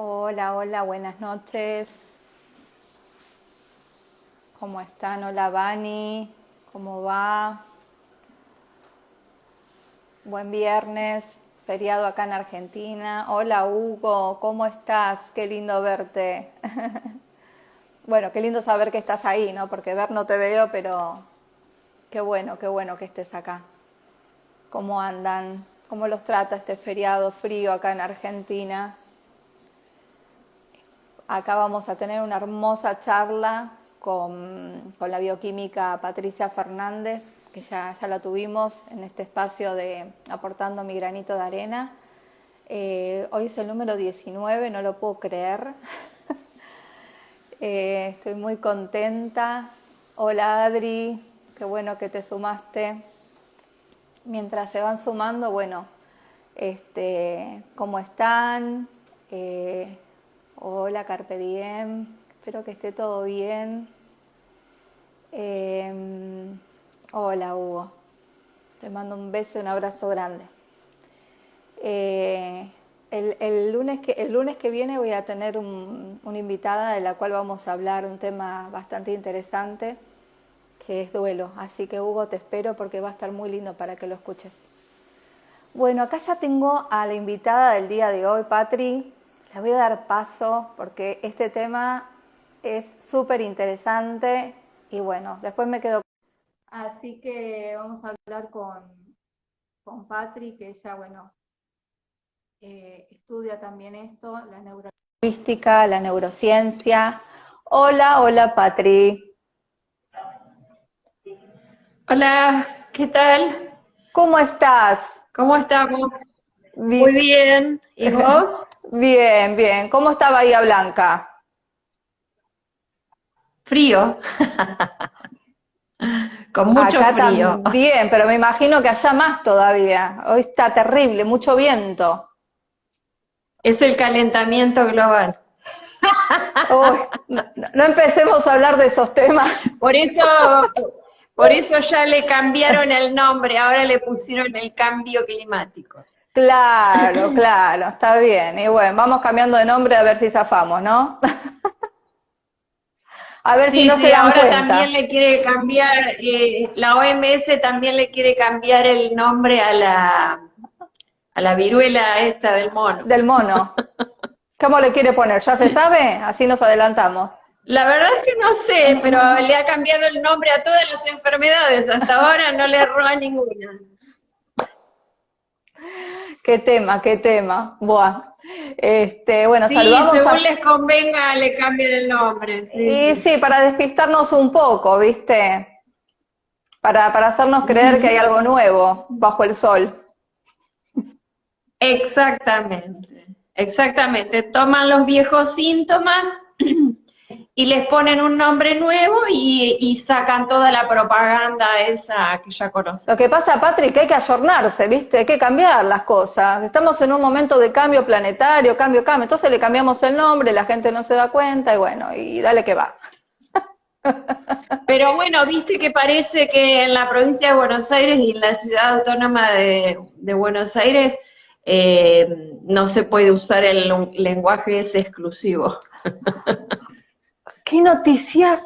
Hola, hola, buenas noches. ¿Cómo están? Hola, Vani. ¿Cómo va? Buen viernes, feriado acá en Argentina. Hola, Hugo. ¿Cómo estás? Qué lindo verte. Bueno, qué lindo saber que estás ahí, ¿no? Porque ver no te veo, pero qué bueno que estés acá. ¿Cómo andan? ¿Cómo los trata este feriado frío acá en Argentina? Acá vamos a tener una hermosa charla con la bioquímica Patricia Fernández, que ya la tuvimos en este espacio de Aportando mi granito de arena. Hoy es el número 19, no lo puedo creer. Estoy muy contenta. Hola Adri, qué bueno que te sumaste. Mientras se van sumando, bueno, ¿cómo están? Eh, Hola, Carpe Diem. Espero que esté todo bien. Hola, Hugo. Te mando un beso y un abrazo grande. El lunes que viene voy a tener una invitada de la cual vamos a hablar un tema bastante interesante, que es duelo. Así que, Hugo, te espero porque va a estar muy lindo para que lo escuches. Bueno, acá ya tengo a la invitada del día de hoy, Patri. Le voy a dar paso porque este tema es súper interesante y bueno, después me quedo. Así que vamos a hablar con Patri, que ella, bueno, estudia también esto, la neurolingüística, la neurociencia. Hola, hola, Patri. Hola, ¿qué tal? ¿Cómo estás? ¿Cómo estamos? Muy Bi- bien. ¿Y vos? Bien, bien. ¿Cómo está Bahía Blanca? Frío, con mucho Acá frío. también, pero me imagino que allá más todavía. Hoy está terrible, mucho viento. Es el calentamiento global. Uy, no, no empecemos a hablar de esos temas. Por eso, por eso ya le cambiaron el nombre, ahora le pusieron el cambio climático. Claro, claro, está bien. Y bueno, vamos cambiando de nombre a ver si zafamos, ¿no? A ver si Sí, no se sí, dan ahora también cuenta. le quiere cambiar, la OMS también le quiere cambiar el nombre a la viruela esta del mono. Del mono. ¿Cómo le quiere poner? ¿Ya se sabe? Así nos adelantamos. La verdad es que no sé, pero le ha cambiado el nombre a todas las enfermedades. Hasta ahora no le erró a ninguna. Qué tema, qué tema. Buah. Bueno, Sí, saludamos según a. les convenga, le cambian el nombre. Sí, Y sí. sí, para despistarnos un poco, ¿viste? Para hacernos creer que hay Ujú. algo nuevo bajo el sol. Exactamente, exactamente. Toman los viejos síntomas y les ponen un nombre nuevo y sacan toda la propaganda esa que ya Lo que conocemos. pasa, Patrick, que hay que ayornarse, ¿viste? Hay que cambiar las cosas. Estamos en un momento de cambio planetario, cambio, cambio. Entonces le cambiamos el nombre, la gente no se da cuenta y bueno, y dale que va. Pero bueno, viste que parece que en la provincia de Buenos Aires y en la ciudad autónoma de Buenos Aires no se puede usar el lenguaje ese exclusivo. ¿Qué noticias?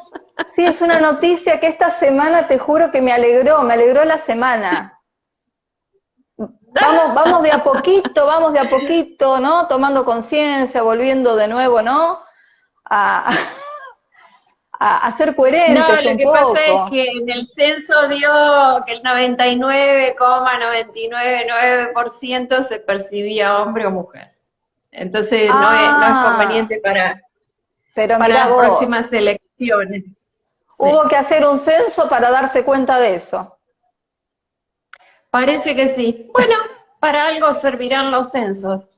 Sí, es una noticia que esta semana te juro que me alegró la semana. Vamos de a poquito, ¿no? Tomando conciencia, volviendo de nuevo, ¿no? A, a ser No, coherentes lo un que pasa es poco. que en el censo dio que el 99,999% se percibía hombre o mujer. Entonces no es Ah, conveniente pero para mirá las vos, próximas elecciones. Sí. hubo que hacer un censo para darse cuenta de eso. Parece que sí. Bueno, para algo servirán los censos.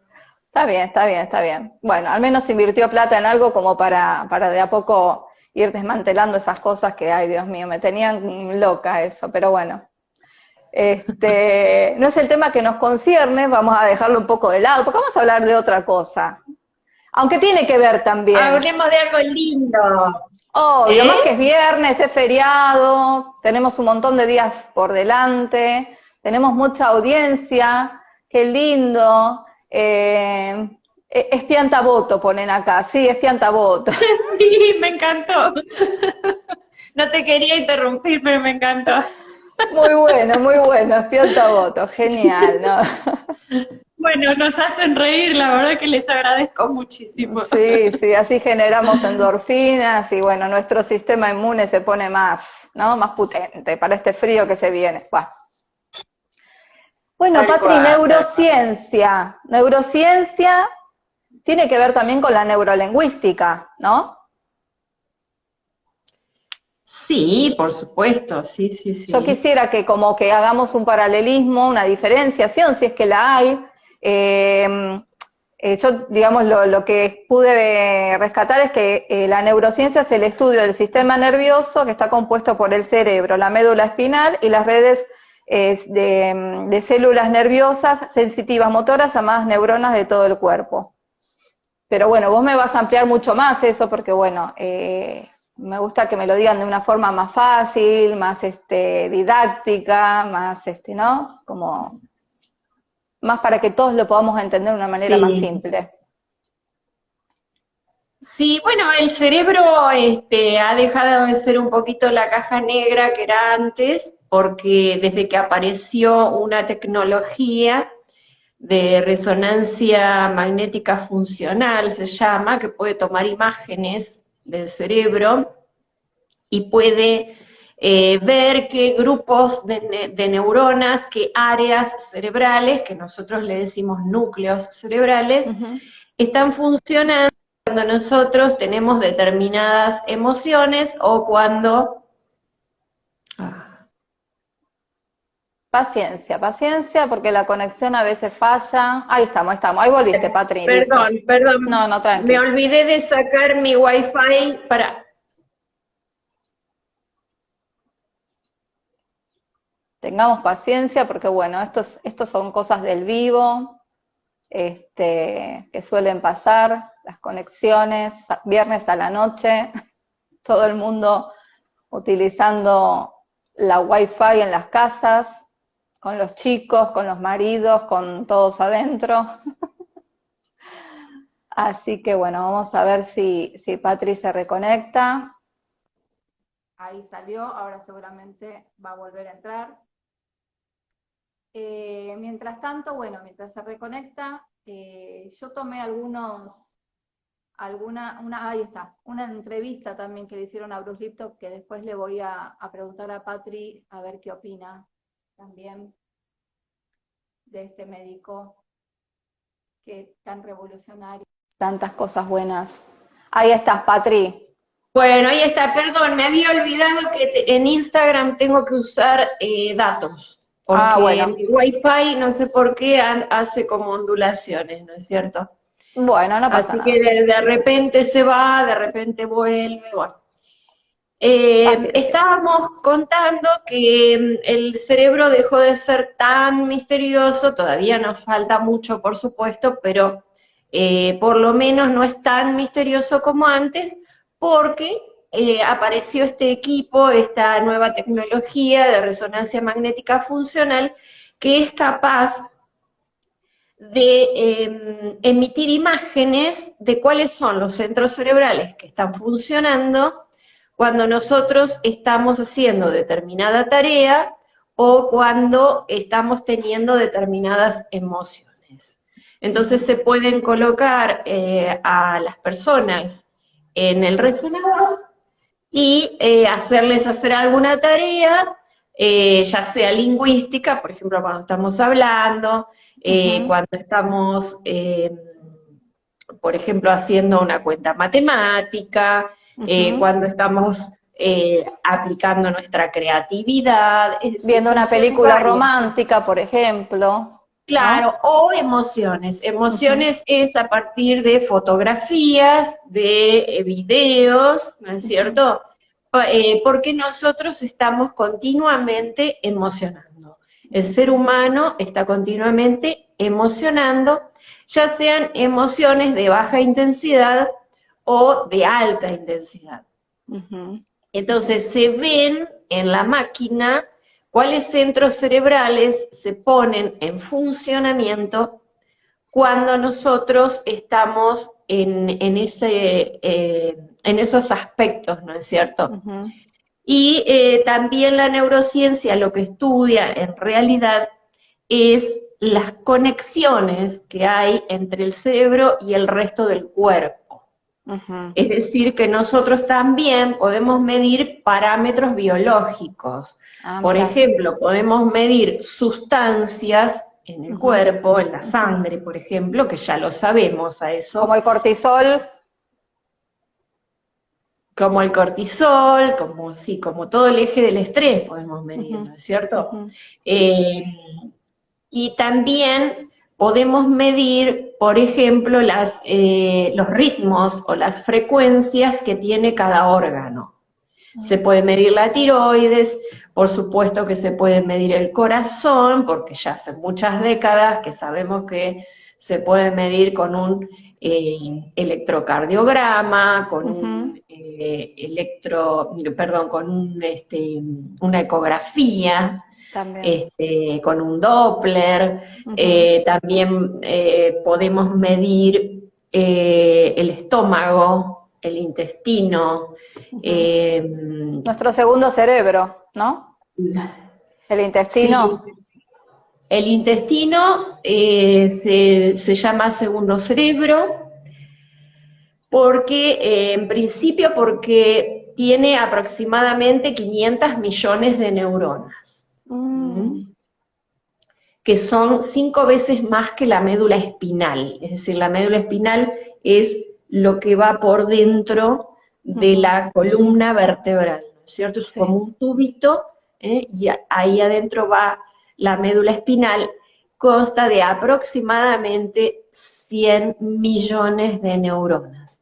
Está bien, está bien, está bien. Bueno, al menos invirtió plata en algo como para de a poco ir desmantelando esas cosas que, ay, Dios mío, me tenían loca eso, pero bueno. No es el tema que nos concierne, vamos a dejarlo un poco de lado, porque vamos a hablar de otra cosa. Aunque tiene que ver también. Hablemos de algo lindo. Obvio, ¿Eh? más que es viernes, es feriado, tenemos un montón de días por delante, tenemos mucha audiencia, qué lindo. Es piantaboto, ponen acá. Sí, es piantaboto. Sí, me encantó. No te quería interrumpir, pero me encantó. Muy bueno, es piantaboto. Genial, ¿no? Bueno, nos hacen reír, la verdad que les agradezco muchísimo. Sí, sí, así generamos endorfinas y bueno, nuestro sistema inmune se pone más, ¿no? Más potente para este frío que se viene. Buah. Bueno, Tal Patri, cual, tal cual. neurociencia. Neurociencia tiene que ver también con la neurolingüística, ¿no? Sí, por supuesto, sí, sí, Yo sí. quisiera que como que hagamos un paralelismo, una diferenciación, si es que la hay. Yo, digamos, lo que pude rescatar es que la neurociencia es el estudio del sistema nervioso que está compuesto por el cerebro, la médula espinal y las redes de células nerviosas sensitivas motoras llamadas neuronas de todo el cuerpo. Pero bueno, vos me vas a ampliar mucho más eso porque bueno, me gusta que me lo digan de una forma más fácil, más didáctica, más ¿no? Como más para que todos lo podamos entender de una manera más Sí. simple. Sí, bueno, el cerebro ha dejado de ser un poquito la caja negra que era antes, porque desde que apareció una tecnología de resonancia magnética funcional, se llama, que puede tomar imágenes del cerebro y puede ver qué grupos de neuronas, qué áreas cerebrales, que nosotros le decimos núcleos cerebrales, Ujú. están funcionando cuando nosotros tenemos determinadas emociones o cuando... Paciencia, paciencia, porque la conexión a veces falla. Ahí estamos, ahí volviste, Patri, listo. Perdón, perdón, No, no, me tranqui. olvidé de sacar mi wifi para... Tengamos paciencia porque bueno, estos son cosas del vivo, que suelen pasar, las conexiones, viernes a la noche, todo el mundo utilizando la wifi en las casas, con los chicos, con los maridos, con todos adentro. Así que bueno, vamos a ver si Patri se reconecta. Ahí salió, ahora seguramente va a volver a entrar. Mientras tanto, bueno, mientras se reconecta, yo tomé ahí está, una entrevista también que le hicieron a Bruce Lipton, que después le voy a preguntar a Patri a ver qué opina también de este médico que tan revolucionario. Tantas cosas buenas. Ahí estás, Patri. Bueno, ahí está, perdón, me había olvidado que en Instagram tengo que usar datos, Ah, porque bueno. mi Wi-Fi no sé por qué hace como ondulaciones, ¿no es cierto? Bueno, no pasa Así que nada. de repente se va, de repente vuelve, bueno. Paciencia. Estábamos contando que el cerebro dejó de ser tan misterioso, todavía nos falta mucho, por supuesto, pero por lo menos no es tan misterioso como antes, porque apareció este equipo, esta nueva tecnología de resonancia magnética funcional, que es capaz de emitir imágenes de cuáles son los centros cerebrales que están funcionando cuando nosotros estamos haciendo determinada tarea o cuando estamos teniendo determinadas emociones. Entonces se pueden colocar a las personas en el resonador y hacerles hacer alguna tarea, ya sea lingüística, por ejemplo, cuando estamos hablando, Ujú. cuando estamos, por ejemplo, haciendo una cuenta matemática, Ujú. cuando estamos aplicando nuestra creatividad, es decir, Viendo una funcionan película varias. romántica, por ejemplo, Claro, ¿no? o emociones. Ujú. Emociones es a partir de fotografías, de videos, ¿no es Ujú. cierto? Porque nosotros estamos continuamente emocionando. El ser humano está continuamente emocionando, ya sean emociones de baja intensidad o de alta intensidad. Ujú. Entonces se ven en la máquina cuáles centros cerebrales se ponen en funcionamiento cuando nosotros estamos en esos aspectos, ¿no es cierto? Ujú. Y también la neurociencia lo que estudia en realidad es las conexiones que hay entre el cerebro y el resto del cuerpo. Ujú. Es decir, que nosotros también podemos medir parámetros biológicos. Ah, Por mira. ejemplo, podemos medir sustancias en el Ujú. cuerpo, en la Ujú. sangre, por ejemplo, que ya lo sabemos a Como eso, el cortisol. como el cortisol, como, sí, como todo el eje del estrés podemos medir, Ujú. ¿no es cierto? Ujú. Eh, y también podemos medir, por ejemplo, los ritmos o las frecuencias que tiene cada órgano. Se puede medir la tiroides, por supuesto que se puede medir el corazón, porque ya hace muchas décadas que sabemos que se puede medir con un electrocardiograma, con Ujú. un perdón, con una ecografía, También. con un Doppler. Ujú. También podemos medir el estómago, el intestino. Ujú. eh, Nuestro segundo cerebro, ¿no? El sí, intestino. el intestino se llama segundo cerebro porque, en principio, porque tiene aproximadamente 500 millones de neuronas. ¿Mm? Mm. Que son 5 veces más que la médula espinal. Es decir, la médula espinal es lo que va por dentro de Ujú. la columna vertebral, ¿no es cierto? Es como Sí. un tubito, y ahí adentro va la médula espinal, consta de aproximadamente 100 millones de neuronas.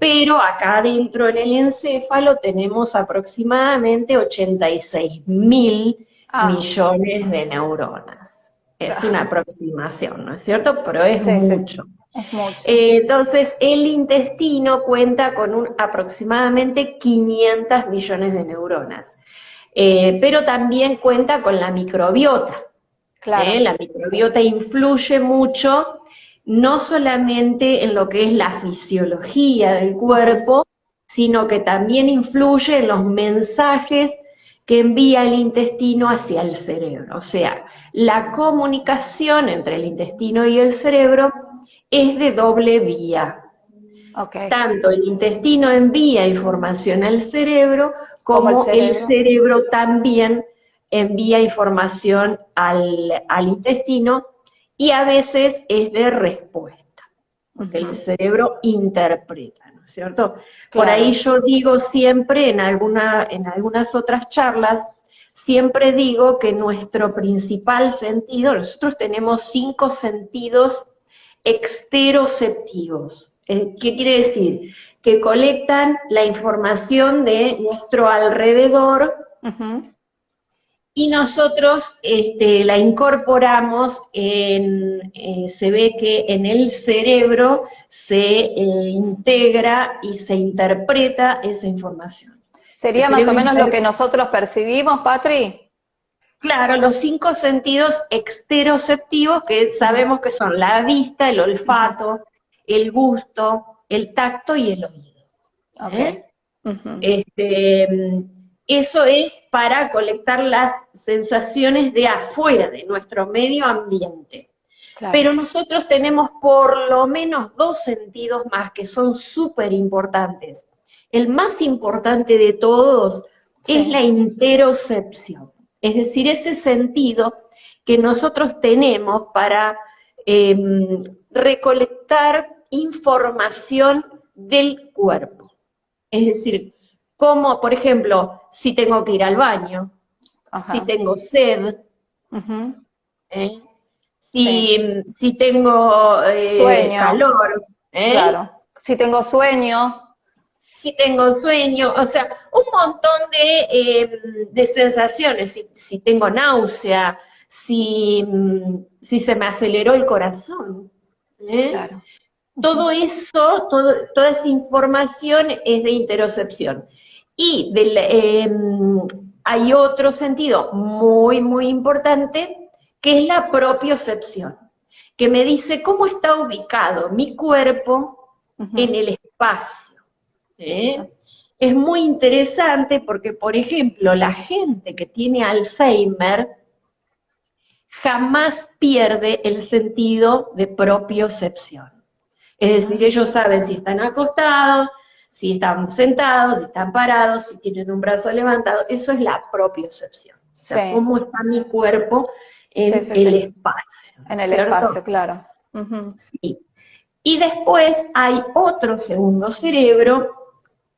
Pero acá adentro en el encéfalo tenemos aproximadamente 86.000 Ah, millones de neuronas. Es una ah, aproximación, ¿no es cierto? Pero es sí, sí, mucho. es mucho. Entonces, el intestino cuenta con aproximadamente 500 millones de neuronas. Pero también cuenta con la microbiota. Claro. La microbiota influye mucho, no solamente en lo que es la fisiología del Ujú. cuerpo, sino que también influye en los mensajes que envía el intestino hacia el cerebro. O sea, la comunicación entre el intestino y el cerebro es de doble vía. Ok. Tanto el intestino envía información al cerebro, Como el como el cerebro. cerebro también envía información al intestino, y a veces es de respuesta, porque el Ujú. cerebro interpreta, ¿no es cierto? Por ahí Claro. yo digo siempre, en algunas otras charlas, siempre digo que nuestro principal sentido, nosotros tenemos 5 sentidos exteroceptivos. ¿Qué quiere decir? Que colectan la información de nuestro alrededor Ujú. y nosotros la incorporamos se ve que en el cerebro se integra y se interpreta esa información. El Sería más o cerebro menos lo que nosotros percibimos, Patri. Claro, los 5 sentidos exteroceptivos que Ujú. sabemos que son la vista, el Ujú. olfato, el gusto, el tacto y el oído. Ok. ¿Eh? Ujú. Este, Eso es para colectar las sensaciones de afuera, de nuestro medio ambiente. Claro. Pero nosotros tenemos por lo menos 2 sentidos más que son súper importantes. El más importante de todos es Sí. la interocepción, es decir, ese sentido que nosotros tenemos para eh, recolectar información del cuerpo. Es decir, como, por ejemplo, si tengo que ir al baño, si Ajá. tengo sed, Ujú. ¿eh? Sí. Si tengo Sueño. calor, ¿eh? Claro. Si tengo sueño. Si tengo sueño, o sea, un montón de sensaciones, si tengo náusea, si se me aceleró el corazón, ¿eh? Claro. Todo Ujú. eso, toda esa información es de interocepción. Y hay otro sentido muy, muy importante, que es la propiocepción. que me dice cómo está ubicado mi cuerpo en el espacio. Es muy interesante porque, por ejemplo, la gente que tiene Alzheimer jamás pierde el sentido de propiocepción. Es decir, ellos saben si están acostados, si están sentados, si están parados, si tienen un brazo levantado. Eso es la propiocepción. O sea, cómo está mi cuerpo en el espacio. En el espacio, claro. Sí. Y después hay otro segundo cerebro,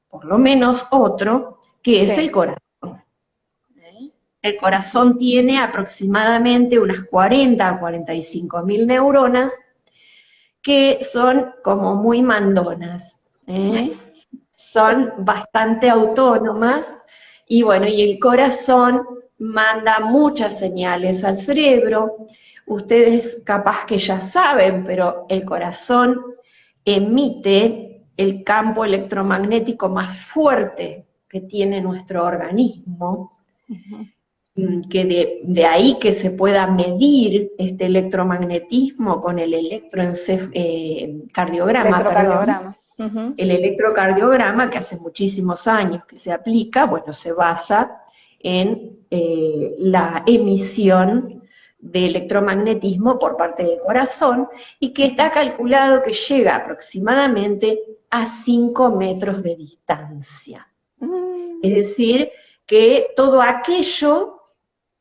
por lo menos otro, que es el corazón. El corazón tiene aproximadamente unas 40 a 45 mil neuronas que son como muy mandonas, son bastante autónomas, y bueno, y el corazón manda muchas señales al cerebro. Ustedes capaz que ya saben, pero el corazón emite el campo electromagnético más fuerte que tiene nuestro organismo, que de ahí que se pueda medir este electromagnetismo con el electrocardiograma, el electrocardiograma, que hace muchísimos años que se aplica, bueno, se basa en la emisión de electromagnetismo por parte del corazón, y que está calculado que llega aproximadamente a 5 metros de distancia. Es decir, que todo aquello,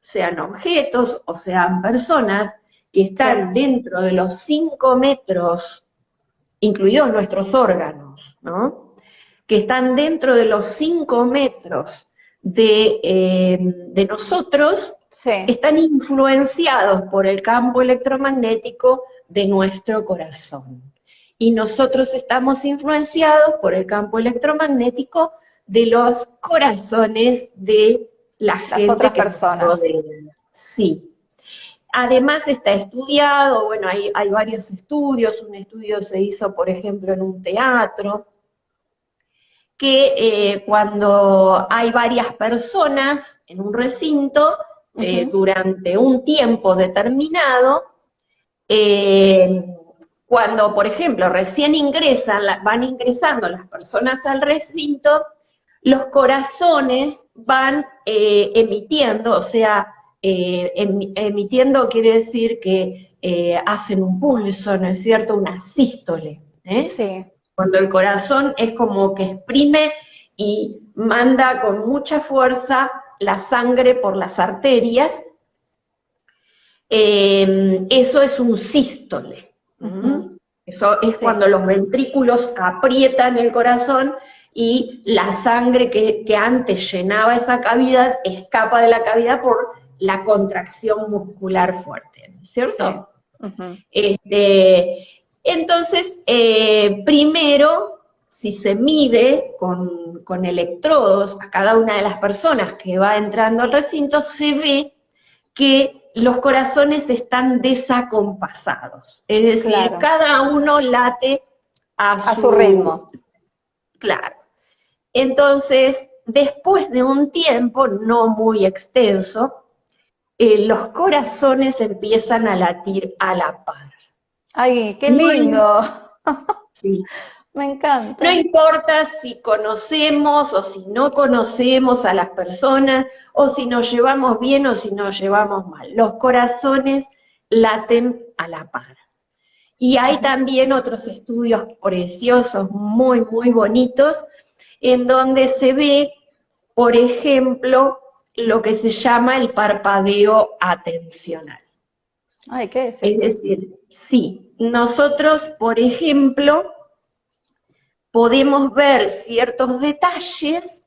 sean objetos o sean personas, que están dentro de los 5 metros, incluidos nuestros órganos, ¿no? Que están dentro de los 5 metros de nosotros, están influenciados por el campo electromagnético de nuestro corazón. Y nosotros estamos influenciados por el campo electromagnético de los corazones de las otras personas. Sí. Además está estudiado, bueno, hay varios estudios. Un estudio se hizo, por ejemplo, en un teatro, que cuando hay varias personas en un recinto, durante un tiempo determinado, cuando, por ejemplo, recién van ingresando las personas al recinto, los corazones van emitiendo, o sea, emitiendo quiere decir que hacen un pulso, ¿no es cierto?, una sístole. Sí. Cuando el corazón es como que exprime y manda con mucha fuerza la sangre por las arterias, eso es un sístole. Eso es cuando los ventrículos aprietan el corazón y la sangre que antes llenaba esa cavidad escapa de la cavidad por la contracción muscular fuerte, ¿no es cierto? Entonces, primero, si se mide con electrodos a cada una de las personas que va entrando al recinto, se ve que los corazones están desacompasados. Es decir, cada uno late a su ritmo. Claro. Entonces, después de un tiempo no muy extenso, los corazones empiezan a latir a la par. ¡Ay, qué lindo! Sí. Me encanta. No importa si conocemos o si no conocemos a las personas, o si nos llevamos bien o si nos llevamos mal. Los corazones laten a la par. Y hay también otros estudios preciosos, muy, muy bonitos, en donde se ve, por ejemplo, lo que se llama el parpadeo atencional. Ay, ¿qué es eso? Es decir, sí, nosotros, por ejemplo, podemos ver ciertos detalles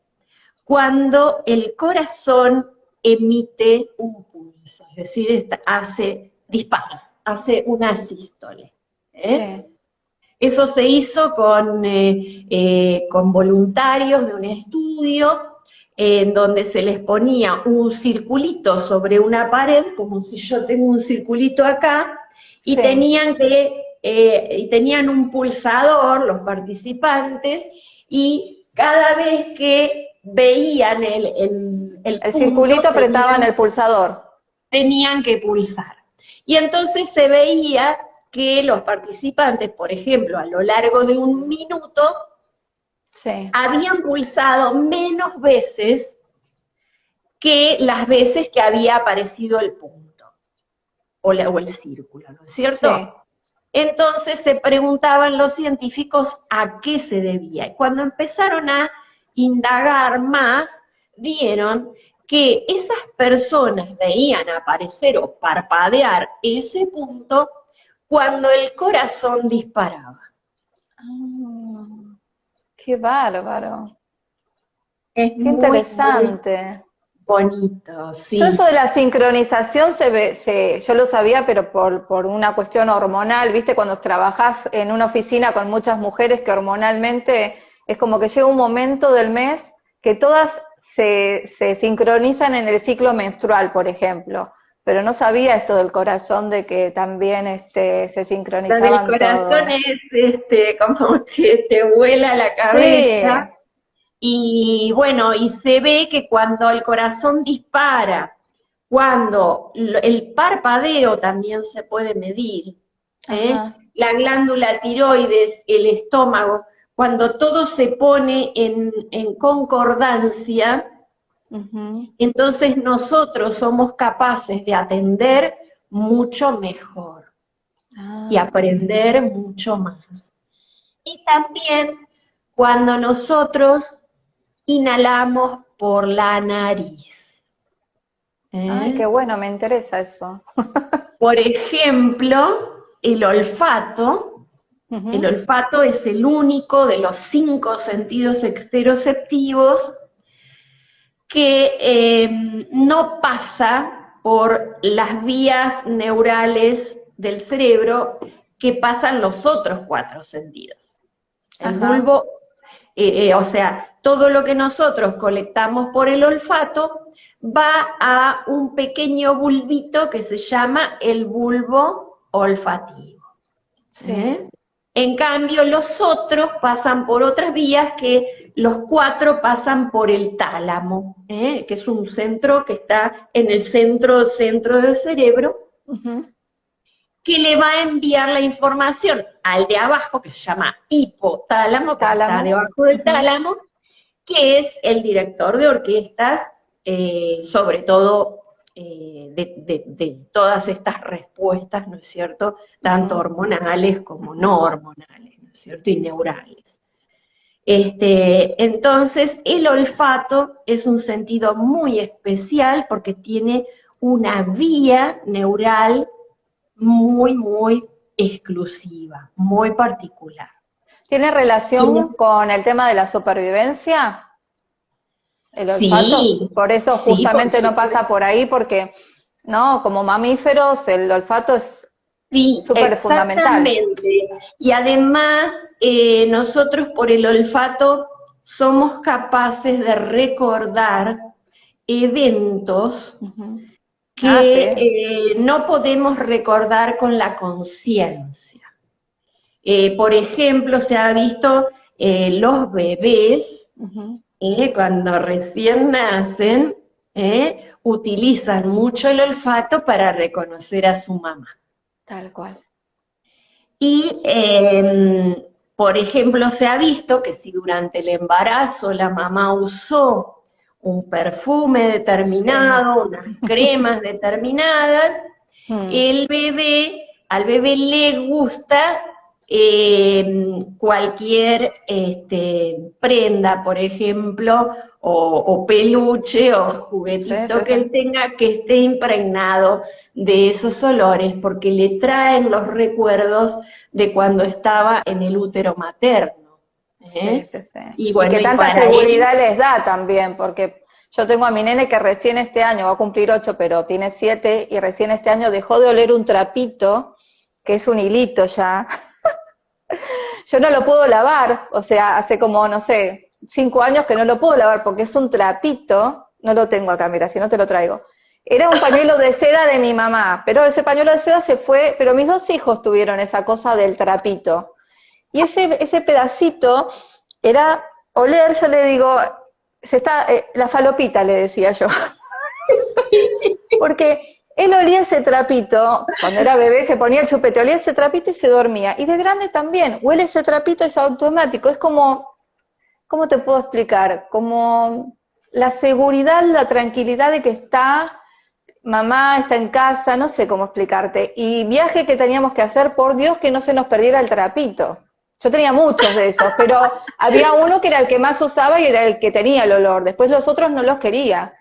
cuando el corazón emite un pulso, es decir, dispara, hace una sístole. Sí. Eso se hizo con voluntarios de un estudio, en donde se les ponía un circulito sobre una pared, como si yo tengo un circulito acá, y tenían un pulsador, los participantes, y cada vez que veían el circulito apretaban el pulsador. Tenían que pulsar. Y entonces se veía que los participantes, por ejemplo, a lo largo de un minuto, Sí, habían pulsado menos veces que las veces que había aparecido el punto o el círculo, ¿no es sí. cierto? Entonces se preguntaban los científicos a qué se debía. Y cuando empezaron a indagar más, vieron que esas personas veían aparecer o parpadear ese punto cuando el corazón disparaba. Ah, qué bárbaro, Es qué muy, muy interesante. bonito, Yo sí. eso de la sincronización yo lo sabía, pero por una cuestión hormonal, ¿viste? Cuando trabajás en una oficina con muchas mujeres que hormonalmente es como que llega un momento del mes que todas se sincronizan en el ciclo menstrual, por ejemplo. Pero no sabía esto del corazón, de que también se Lo del sincronizaban corazón todo. es como que te vuela la Sí, cabeza. Y bueno, y se ve que cuando el corazón dispara, cuando el parpadeo también se puede medir, ¿eh? ajá. La glándula tiroides, el estómago, cuando todo se pone en concordancia, Ujú. entonces nosotros somos capaces de atender mucho mejor y Ah, aprender mucho más. Y también cuando nosotros inhalamos por la nariz. ay, qué ¿Eh? bueno, me interesa eso. Por ejemplo, el Ujú. olfato es el único de los 5 sentidos exteroceptivos que no pasa por las vías neurales del cerebro que pasan los otros 4 sentidos. El Ajá, bulbo, o sea, todo lo que nosotros colectamos por el olfato va a un pequeño bulbito que se llama el bulbo olfativo. sí. ¿Eh? En cambio, los otros pasan por otras vías que los 4 pasan por el tálamo, que es un centro que está en el centro del cerebro, Ujú. que le va a enviar la información al de abajo, que se llama hipotálamo, porque está Tálamo. debajo del Ujú. tálamo, que es el director de orquestas, sobre todo de todas estas respuestas, ¿no es cierto?, tanto Ujú. hormonales como Ujú. no hormonales, ¿no es cierto?, y neurales. Entonces, el olfato es un sentido muy especial porque tiene una vía neural muy, muy exclusiva, muy particular. ¿Tiene relación Quienes, con el tema de la supervivencia, el olfato? sí, Por eso sí, por justamente no pasa supuesto. por ahí, porque, no, como mamíferos, el olfato es Sí, súper fundamental. exactamente. Y además, nosotros por el olfato somos capaces de recordar eventos Ujú. Ah, sí. que no podemos recordar con la conciencia. Por ejemplo, se ha visto los bebés, Ujú. cuando recién nacen, utilizan mucho el olfato para reconocer a su mamá. Tal cual. Y, por ejemplo, se ha visto que si durante el embarazo la mamá usó un perfume Sí. determinado, unas cremas determinadas, Mm. al bebé le gusta cualquier prenda, por ejemplo, o peluche o Sí, juguetito sí, que sí. él tenga que esté impregnado de esos olores, porque le traen los recuerdos de cuando estaba en el útero materno. Sí, ¿Eh? sí, sí. Y Y bueno, que y tanta para él, seguridad les da también, porque yo tengo a mi nene que recién este año, va a cumplir 8, pero tiene 7, y recién este año dejó de oler un trapito, que es un hilito ya. Yo no lo puedo lavar, o sea, hace como, no sé, 5 años que no lo puedo lavar porque es un trapito, no lo tengo acá, mira, si no te lo traigo. Era un pañuelo de seda de mi mamá, pero ese pañuelo de seda se fue, pero mis 2 hijos tuvieron esa cosa del trapito. Y ese pedacito era oler, yo le digo, la falopita, le decía yo. sí, Porque Él olía ese trapito, cuando era bebé se ponía el chupete, olía ese trapito y se dormía. Y de grande también, huele ese trapito, es automático, es como, ¿cómo te puedo explicar? Como la seguridad, la tranquilidad de que está, mamá está en casa, no sé cómo explicarte. Y viaje que teníamos que hacer, por Dios que no se nos perdiera el trapito. Yo tenía muchos de esos, pero había uno que era el que más usaba y era el que tenía el olor. Después los otros no los quería.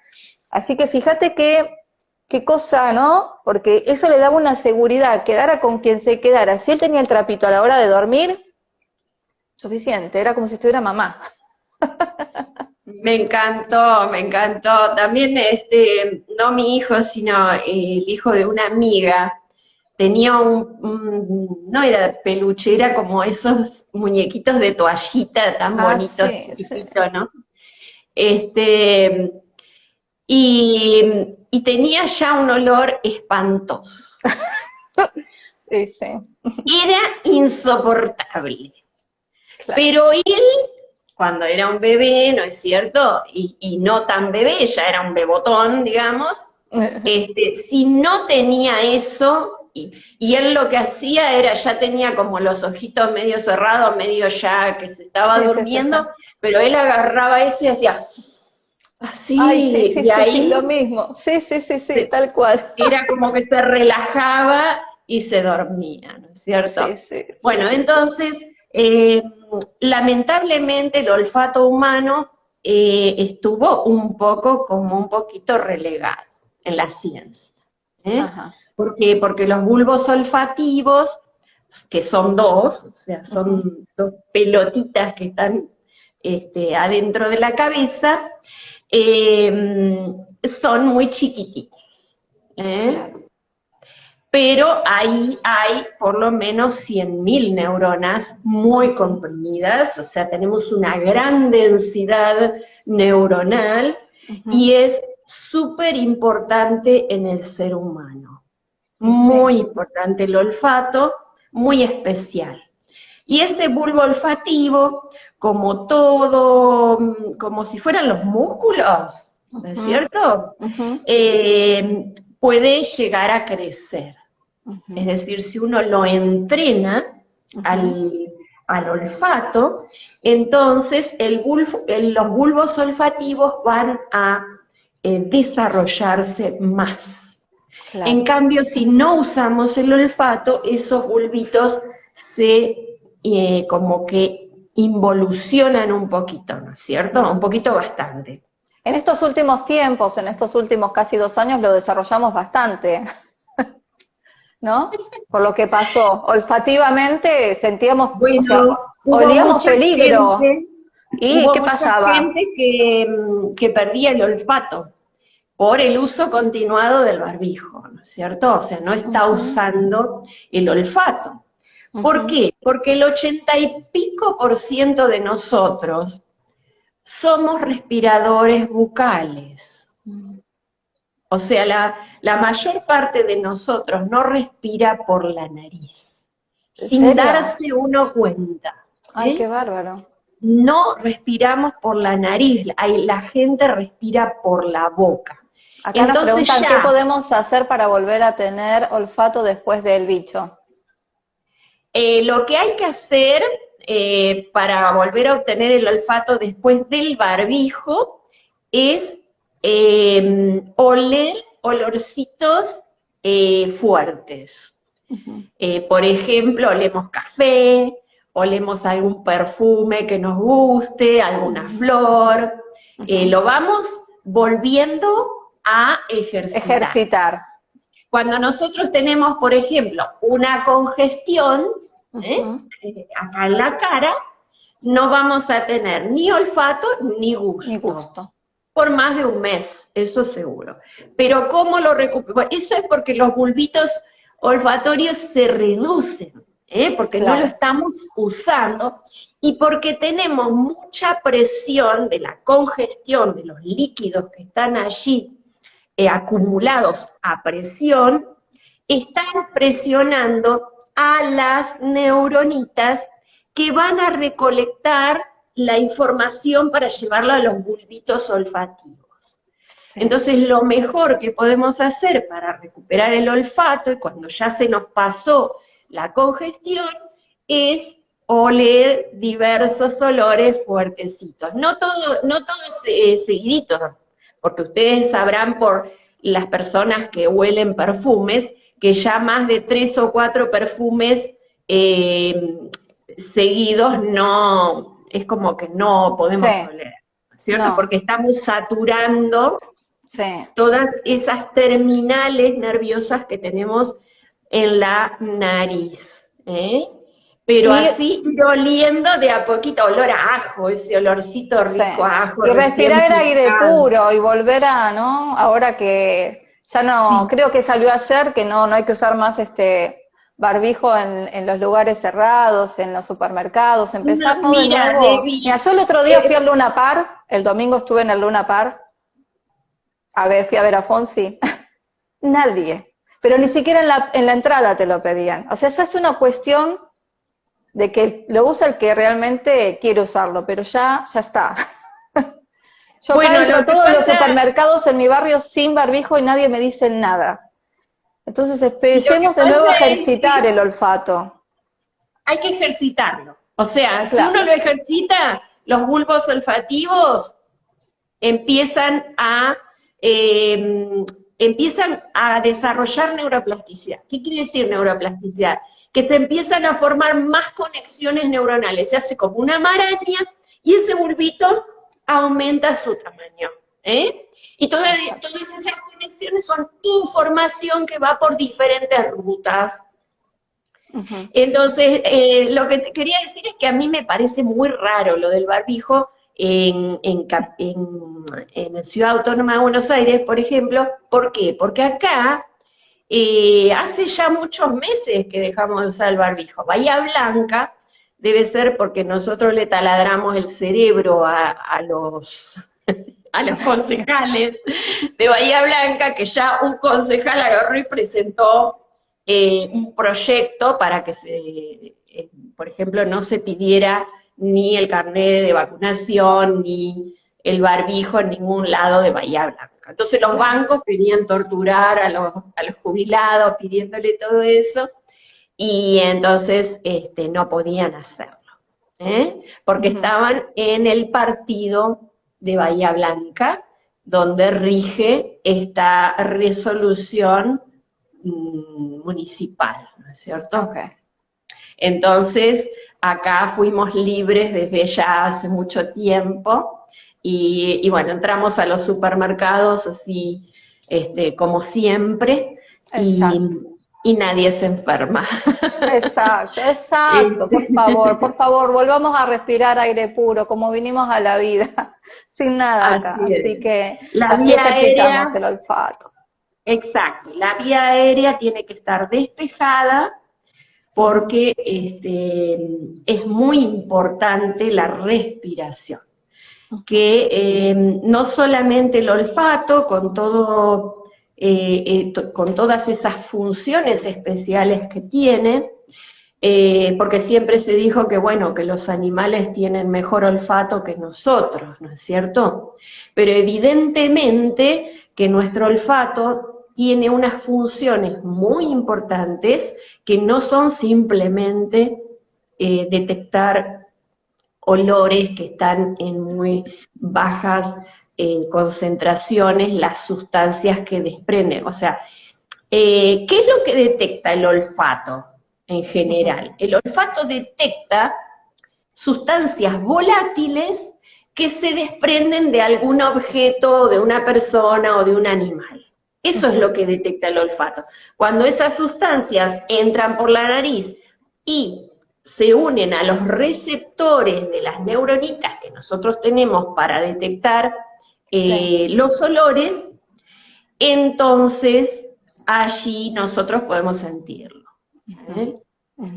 Así que fíjate qué cosa, ¿no? Porque eso le daba una seguridad, quedara con quien se quedara. Si él tenía el trapito a la hora de dormir, suficiente, era como si estuviera mamá. Me encantó, me encantó. También, no mi hijo, sino el hijo de una amiga, tenía no era peluche, era como esos muñequitos de toallita tan Ah, bonitos, sí, sí. chiquititos, ¿no? Este, y tenía ya un olor espantoso. Sí, sí, Era insoportable. claro. Pero él, cuando era un bebé, ¿no es cierto? Y no tan bebé, ya era un bebotón, digamos, si no tenía eso, y él lo que hacía era, ya tenía como los ojitos medio cerrados, medio ya que se estaba Sí, sí, sí, sí. durmiendo, pero él agarraba ese y hacía Ay, sí, así, sí, y sí, sí, lo ahí mismo. Sí, sí, sí, sí, se- tal cual. era como que se relajaba y se dormía, ¿no es Sí, cierto? sí, sí, Bueno, sí, sí. entonces, eh, lamentablemente el olfato humano estuvo un poco, como un poquito relegado en la ciencia. ¿Eh? Ajá. ¿Por qué? Porque los bulbos olfativos, que son dos, o sea, Ujú, son dos pelotitas que están adentro de la cabeza, son muy chiquititas. ¿Eh? claro. Pero ahí hay por lo menos 100.000 neuronas muy Ujú, comprimidas, o sea, tenemos una gran densidad neuronal ujú. y es súper importante en el ser humano. Y sí. Muy importante el olfato, muy especial. Y ese bulbo olfativo, como todo, como si fueran los músculos, ¿no es Ujú, cierto? ujú, Puede llegar a crecer. Es ujú, decir, si uno lo entrena ujú. al, al olfato, entonces los bulbos olfativos van a desarrollarse más. En Claro. cambio, si no usamos el olfato, esos bulbitos se como que involucionan un poquito, ¿no es cierto? Un poquito bastante. En estos últimos tiempos, en estos últimos casi 2 años, lo desarrollamos bastante, ¿no? Por lo que pasó. Olfativamente sentíamos, o sea, Bueno, olíamos peligro. ¿Y hubo qué mucha pasaba? gente que perdía el olfato por el uso continuado del barbijo, ¿no es cierto? O sea, no está Ujú, usando el olfato. ¿Por ujú. qué? Porque el 80 y pico % de nosotros somos respiradores bucales. O sea, la mayor parte de nosotros no respira por la nariz, ¿En sin serio? darse uno cuenta. Ay, qué ¿Eh? bárbaro. No respiramos por la nariz, la gente respira por la boca. Acá nos Entonces preguntan qué ya, podemos hacer para volver a tener olfato después del bicho. lo que hay que hacer para volver a obtener el olfato después del barbijo es oler olorcitos fuertes. Ujú, Por ejemplo, olemos café, olemos algún perfume que nos guste, alguna ujú, flor, ujú. lo vamos volviendo a ejercitar. Ejercitar. Cuando nosotros tenemos, por ejemplo, una congestión, ¿eh? Ujú. Acá en la cara, no vamos a tener ni olfato ni Mi gusto gusto. por más de un mes, eso seguro. Pero ¿cómo lo recuperamos? Eso es porque los bulbitos olfatorios se reducen, porque no lo Claro. estamos usando y porque tenemos mucha presión de la congestión de los líquidos que están allí acumulados a presión, están presionando a las neuronitas que van a recolectar la información para llevarla a los bulbitos olfativos. Sí. Entonces lo mejor que podemos hacer para recuperar el olfato, y cuando ya se nos pasó la congestión, es oler diversos olores fuertecitos. No todos seguiditos, porque ustedes sabrán por las personas que huelen perfumes, que ya más de 3 o 4 perfumes seguidos no, es como que no podemos Sí, oler, ¿cierto? no, Porque estamos saturando sí. todas esas terminales nerviosas que tenemos en la nariz, ¿eh? Pero Y, así ir oliendo de a poquito, olor a ajo, ese olorcito sí. rico a ajo Y recién respirar aire picado. puro y volver a, ¿no? Ahora que ya no, Sí. creo que salió ayer que no hay que usar más barbijo en los lugares cerrados, en los supermercados, No, empezar, ¿no? De mira, nuevo. Mira, Debbie, yo el otro día fui al Luna Park, el domingo estuve en el Luna Park, fui a ver a Fonsi. Nadie. Pero ni siquiera en la entrada te lo pedían. O sea, ya es una cuestión de que lo usa el que realmente quiere usarlo, pero ya está. Yo acá bueno, entro a lo que todos los pasa, supermercados en mi barrio sin barbijo y nadie me dice nada. Entonces lo que empecemos de nuevo a pasa es ejercitar que el olfato. hay que ejercitarlo. O sea, si Claro. uno lo ejercita, los bulbos olfativos empiezan a, eh, empiezan a desarrollar neuroplasticidad. ¿Qué quiere decir neuroplasticidad? Que se empiezan a formar más conexiones neuronales, se hace como una maraña y ese bulbito aumenta su tamaño. ¿Eh? Y todas esas conexiones son información que va por diferentes rutas. Uh-huh. Entonces, lo que te quería decir es que a mí me parece muy raro lo del barbijo en la Ciudad Autónoma de Buenos Aires, por ejemplo. ¿Por qué? Porque acá hace ya muchos meses que dejamos de usar el barbijo. Bahía Blanca debe ser porque nosotros le taladramos el cerebro a los, a los concejales de Bahía Blanca, que ya un concejal agarró y presentó un proyecto para que, por ejemplo, no se pidiera ni el carnet de vacunación, ni el barbijo en ningún lado de Bahía Blanca. Entonces los bancos querían torturar a los jubilados pidiéndole todo eso, y entonces no podían hacerlo, porque Uh-huh. estaban en el partido de Bahía Blanca, donde rige esta resolución municipal, ¿no es cierto? Okay. Entonces, acá fuimos libres desde ya hace mucho tiempo, y bueno, entramos a los supermercados así, como siempre, y, Exacto. y nadie se enferma. Exacto, exacto, por favor, volvamos a respirar aire puro, como vinimos a la vida, sin nada acá. Así Así es. que La así vía ejercitamos aérea, el olfato. exacto, la vía aérea tiene que estar despejada, porque es muy importante la respiración, que no solamente el olfato, con todas esas funciones especiales que tiene, porque siempre se dijo que, bueno, que los animales tienen mejor olfato que nosotros, ¿no es cierto? Pero evidentemente que nuestro olfato tiene unas funciones muy importantes que no son simplemente detectar olores que están en muy bajas concentraciones, las sustancias que desprenden. O sea, ¿qué es lo que detecta el olfato en general? El olfato detecta sustancias volátiles que se desprenden de algún objeto, de una persona o de un animal. Eso es lo que detecta el olfato. Cuando esas sustancias entran por la nariz y se unen a los receptores de las neuronitas que nosotros tenemos para detectar Sí. los olores, entonces allí nosotros podemos sentirlo. ¿Eh?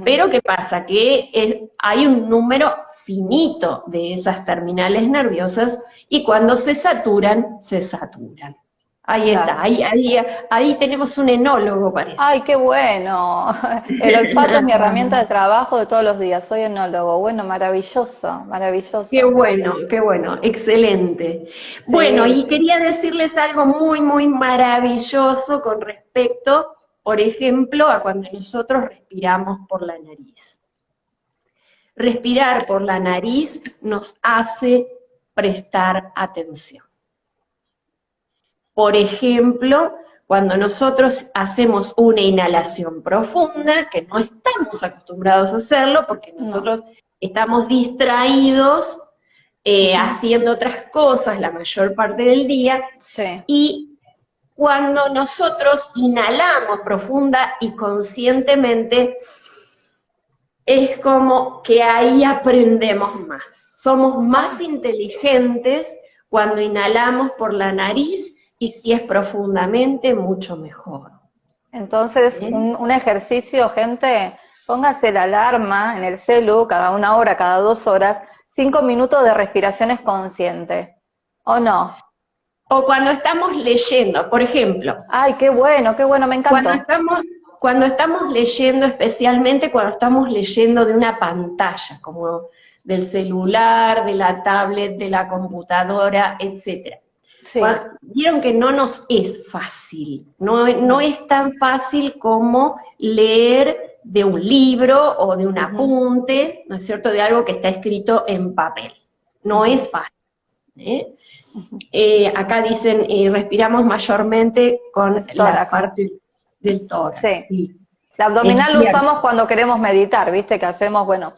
Pero ¿qué pasa? Que hay un número finito de esas terminales nerviosas y cuando se saturan, se saturan. Ahí está, Claro. ahí tenemos un enólogo, parece. Ay, qué bueno. El olfato es mi herramienta de trabajo de todos los días. Soy enólogo. Bueno, maravilloso, maravilloso. Qué bueno, excelente. Bueno, Sí, y sí. quería decirles algo muy, muy maravilloso con respecto, por ejemplo, a cuando nosotros respiramos por la nariz. Respirar por la nariz nos hace prestar atención. Por ejemplo, cuando nosotros hacemos una inhalación profunda, que no estamos acostumbrados a hacerlo porque No. nosotros estamos distraídos Ujú. haciendo otras cosas la mayor parte del día, Sí. y cuando nosotros inhalamos profunda y conscientemente, es como que ahí aprendemos más. Somos más Ah, inteligentes cuando inhalamos por la nariz y si es profundamente, mucho mejor. entonces, ¿Eh? un ejercicio, gente, póngase la alarma en el celu cada 1 hora, cada 2 horas, 5 minutos de respiraciones consciente. ¿O no? O cuando estamos leyendo, por ejemplo, Ay, qué bueno, me cuando encantó. estamos, cuando estamos leyendo, especialmente cuando estamos leyendo de una pantalla, como del celular, de la tablet, de la computadora, etc. Sí, Vieron que no nos es fácil, no no. es tan fácil como leer de un libro o de un Ujú, apunte, ¿no es cierto?, de algo que está escrito en papel. No ujú, es fácil. ¿Eh? ujú. Acá dicen, respiramos mayormente con El la tórax. parte del tórax, Sí. sí, La es abdominal lo cierto. usamos cuando queremos meditar, ¿viste? Que hacemos, bueno,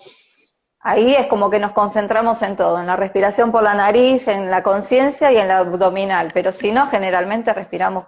ahí es como que nos concentramos en todo, en la respiración por la nariz, en la conciencia y en la abdominal, pero si no, generalmente respiramos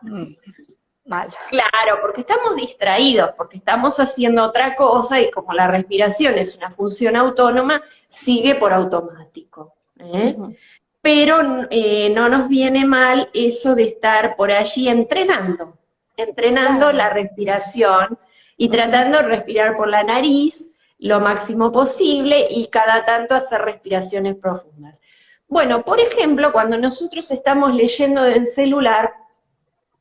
mal. Claro, porque estamos distraídos, porque estamos haciendo otra cosa y como la respiración es una función autónoma, sigue por automático. ¿Eh? Ujú, Pero no nos viene mal eso de estar por allí entrenando la claro. respiración y Ujú. tratando de respirar por la nariz lo máximo posible y cada tanto hacer respiraciones profundas. Bueno, por ejemplo, cuando nosotros estamos leyendo del celular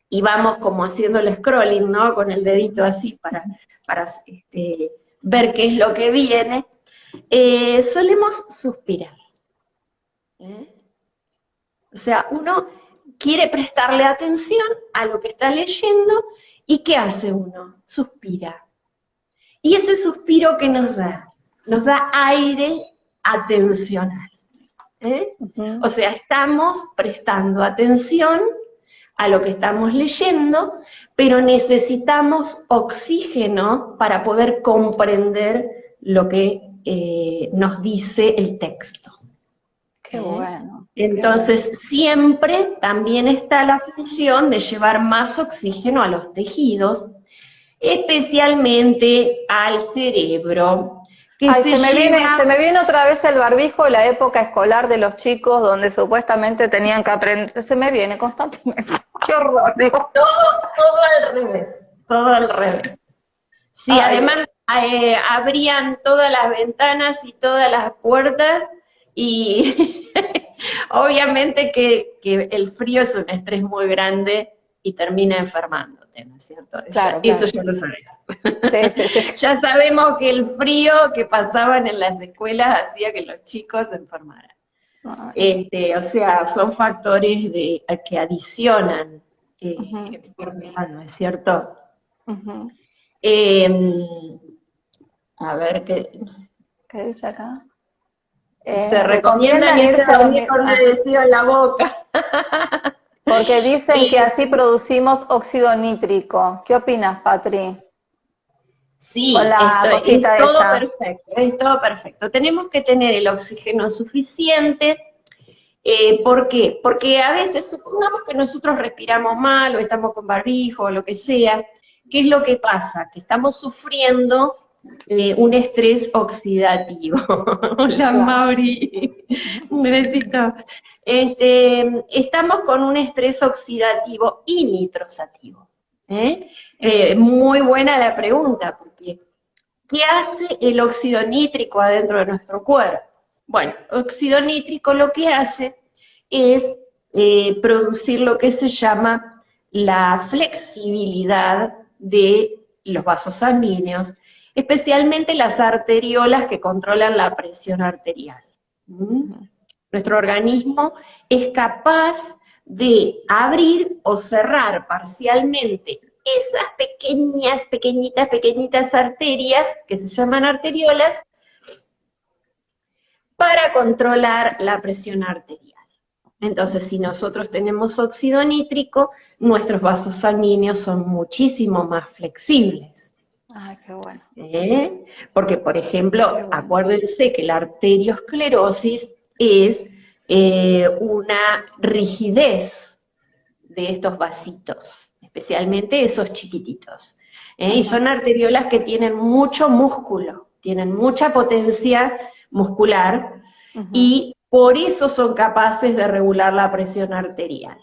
y vamos como haciendo el scrolling, ¿no? Con el dedito así para ver qué es lo que viene, solemos suspirar. ¿Eh? O sea, uno quiere prestarle atención a lo que está leyendo y ¿qué hace uno? Suspira. Y ese suspiro que nos da aire atencional. ¿Eh? Ujú. O sea, estamos prestando atención a lo que estamos leyendo, pero necesitamos oxígeno para poder comprender lo que nos dice el texto. Qué ¿Eh? bueno, qué bueno. Entonces, siempre también está la función de llevar más oxígeno a los tejidos, especialmente al cerebro, que Ay, se se lleva me viene otra vez el barbijo de la época escolar de los chicos donde supuestamente tenían que aprender. Se me viene constantemente. Qué horror, digo. todo al revés, todo al revés. Sí, Ay, además abrían todas las ventanas y todas las puertas y obviamente que el frío es un estrés muy grande y termina enfermándote, ¿no es cierto? claro, Eso claro. ya lo sabes. Sí, sí, sí. Ya sabemos que el frío que pasaban en las escuelas hacía que los chicos se enfermaran. Ay, O sea, son factores que adicionan ujú, enfermedad, ¿no es cierto? ujú. Eh, a ver, qué ¿Qué dice acá? se recomiendan Recomiendan irse irse a a dormir dormir. con un Ah, deseo en la boca. porque dicen que así Sí, producimos óxido nítrico. ¿Qué opinas, Patri? Con sí, la esto es cosita todo esa. perfecto, es todo perfecto. Tenemos que tener el oxígeno suficiente. ¿Por qué? Porque a veces, supongamos que nosotros respiramos mal o estamos con barbijo o lo que sea, ¿qué es lo que pasa? Que estamos sufriendo un estrés oxidativo. Hola, Claro. Mauri. Ujú, Un besito. Estamos con un estrés oxidativo y nitrosativo. ¿Eh? Muy buena la pregunta, porque ¿qué hace el óxido nítrico adentro de nuestro cuerpo? Bueno, óxido nítrico lo que hace es producir lo que se llama la flexibilidad de los vasos sanguíneos, especialmente las arteriolas que controlan la presión arterial. Nuestro organismo es capaz de abrir o cerrar parcialmente esas pequeñitas arterias, que se llaman arteriolas, para controlar la presión arterial. Entonces, si nosotros tenemos óxido nítrico, nuestros vasos sanguíneos son muchísimo más flexibles. Ay, qué bueno. Porque, por ejemplo, acuérdense que la arteriosclerosis es una rigidez de estos vasitos, especialmente esos chiquititos. Y son arteriolas que tienen mucho músculo, tienen mucha potencia muscular, y por eso son capaces de regular la presión arterial.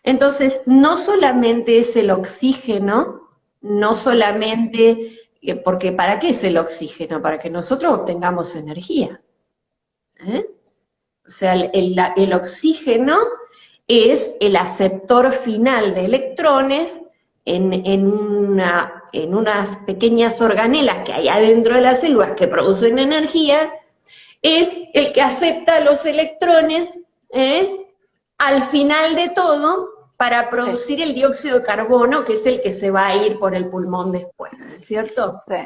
Entonces, no solamente es el oxígeno, no solamente, porque ¿para qué es el oxígeno? Para que nosotros obtengamos energía. O sea, el oxígeno es el aceptor final de electrones en unas pequeñas organelas que hay adentro de las células que producen energía, es el que acepta los electrones al final de todo para producir el dióxido de carbono, que es el que se va a ir por el pulmón después, ¿no es cierto? Sí.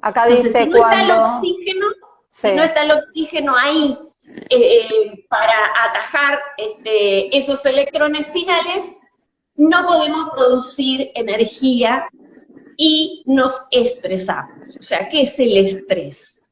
Acá entonces, dice si no está el oxígeno, si no está el oxígeno ahí para atajar esos electrones finales, no podemos producir energía y nos estresamos. O sea, ¿qué es el estrés?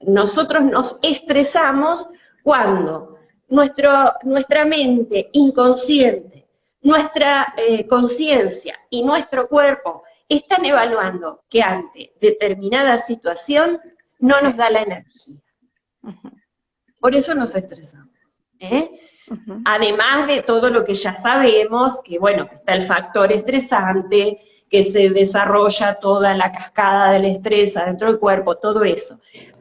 Nosotros nos estresamos cuando nuestra mente inconsciente, nuestra conciencia y nuestro cuerpo están evaluando que ante determinada situación no nos da la energía. Por eso nos estresamos. Además de todo lo que ya sabemos, que bueno, que está el factor estresante, que se desarrolla toda la cascada del estrés adentro del cuerpo, todo eso.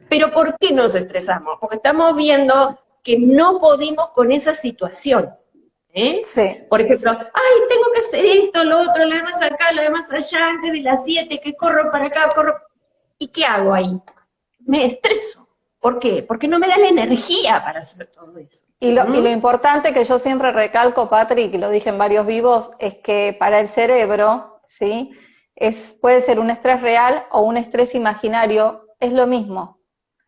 Pero ¿por qué nos estresamos? Porque estamos viendo que no podemos con esa situación. Sí. Por ejemplo, ay, tengo que hacer esto, lo otro, lo demás acá, lo demás allá, antes de las 7, que corro para acá, corro. ¿Y qué hago ahí? Me estreso. ¿Por qué? Porque no me da la energía para hacer todo eso. Y lo importante que yo siempre recalco, Patrick, y lo dije en varios vivos, es que para el cerebro, ¿sí? Puede ser un estrés real o un estrés imaginario, es lo mismo.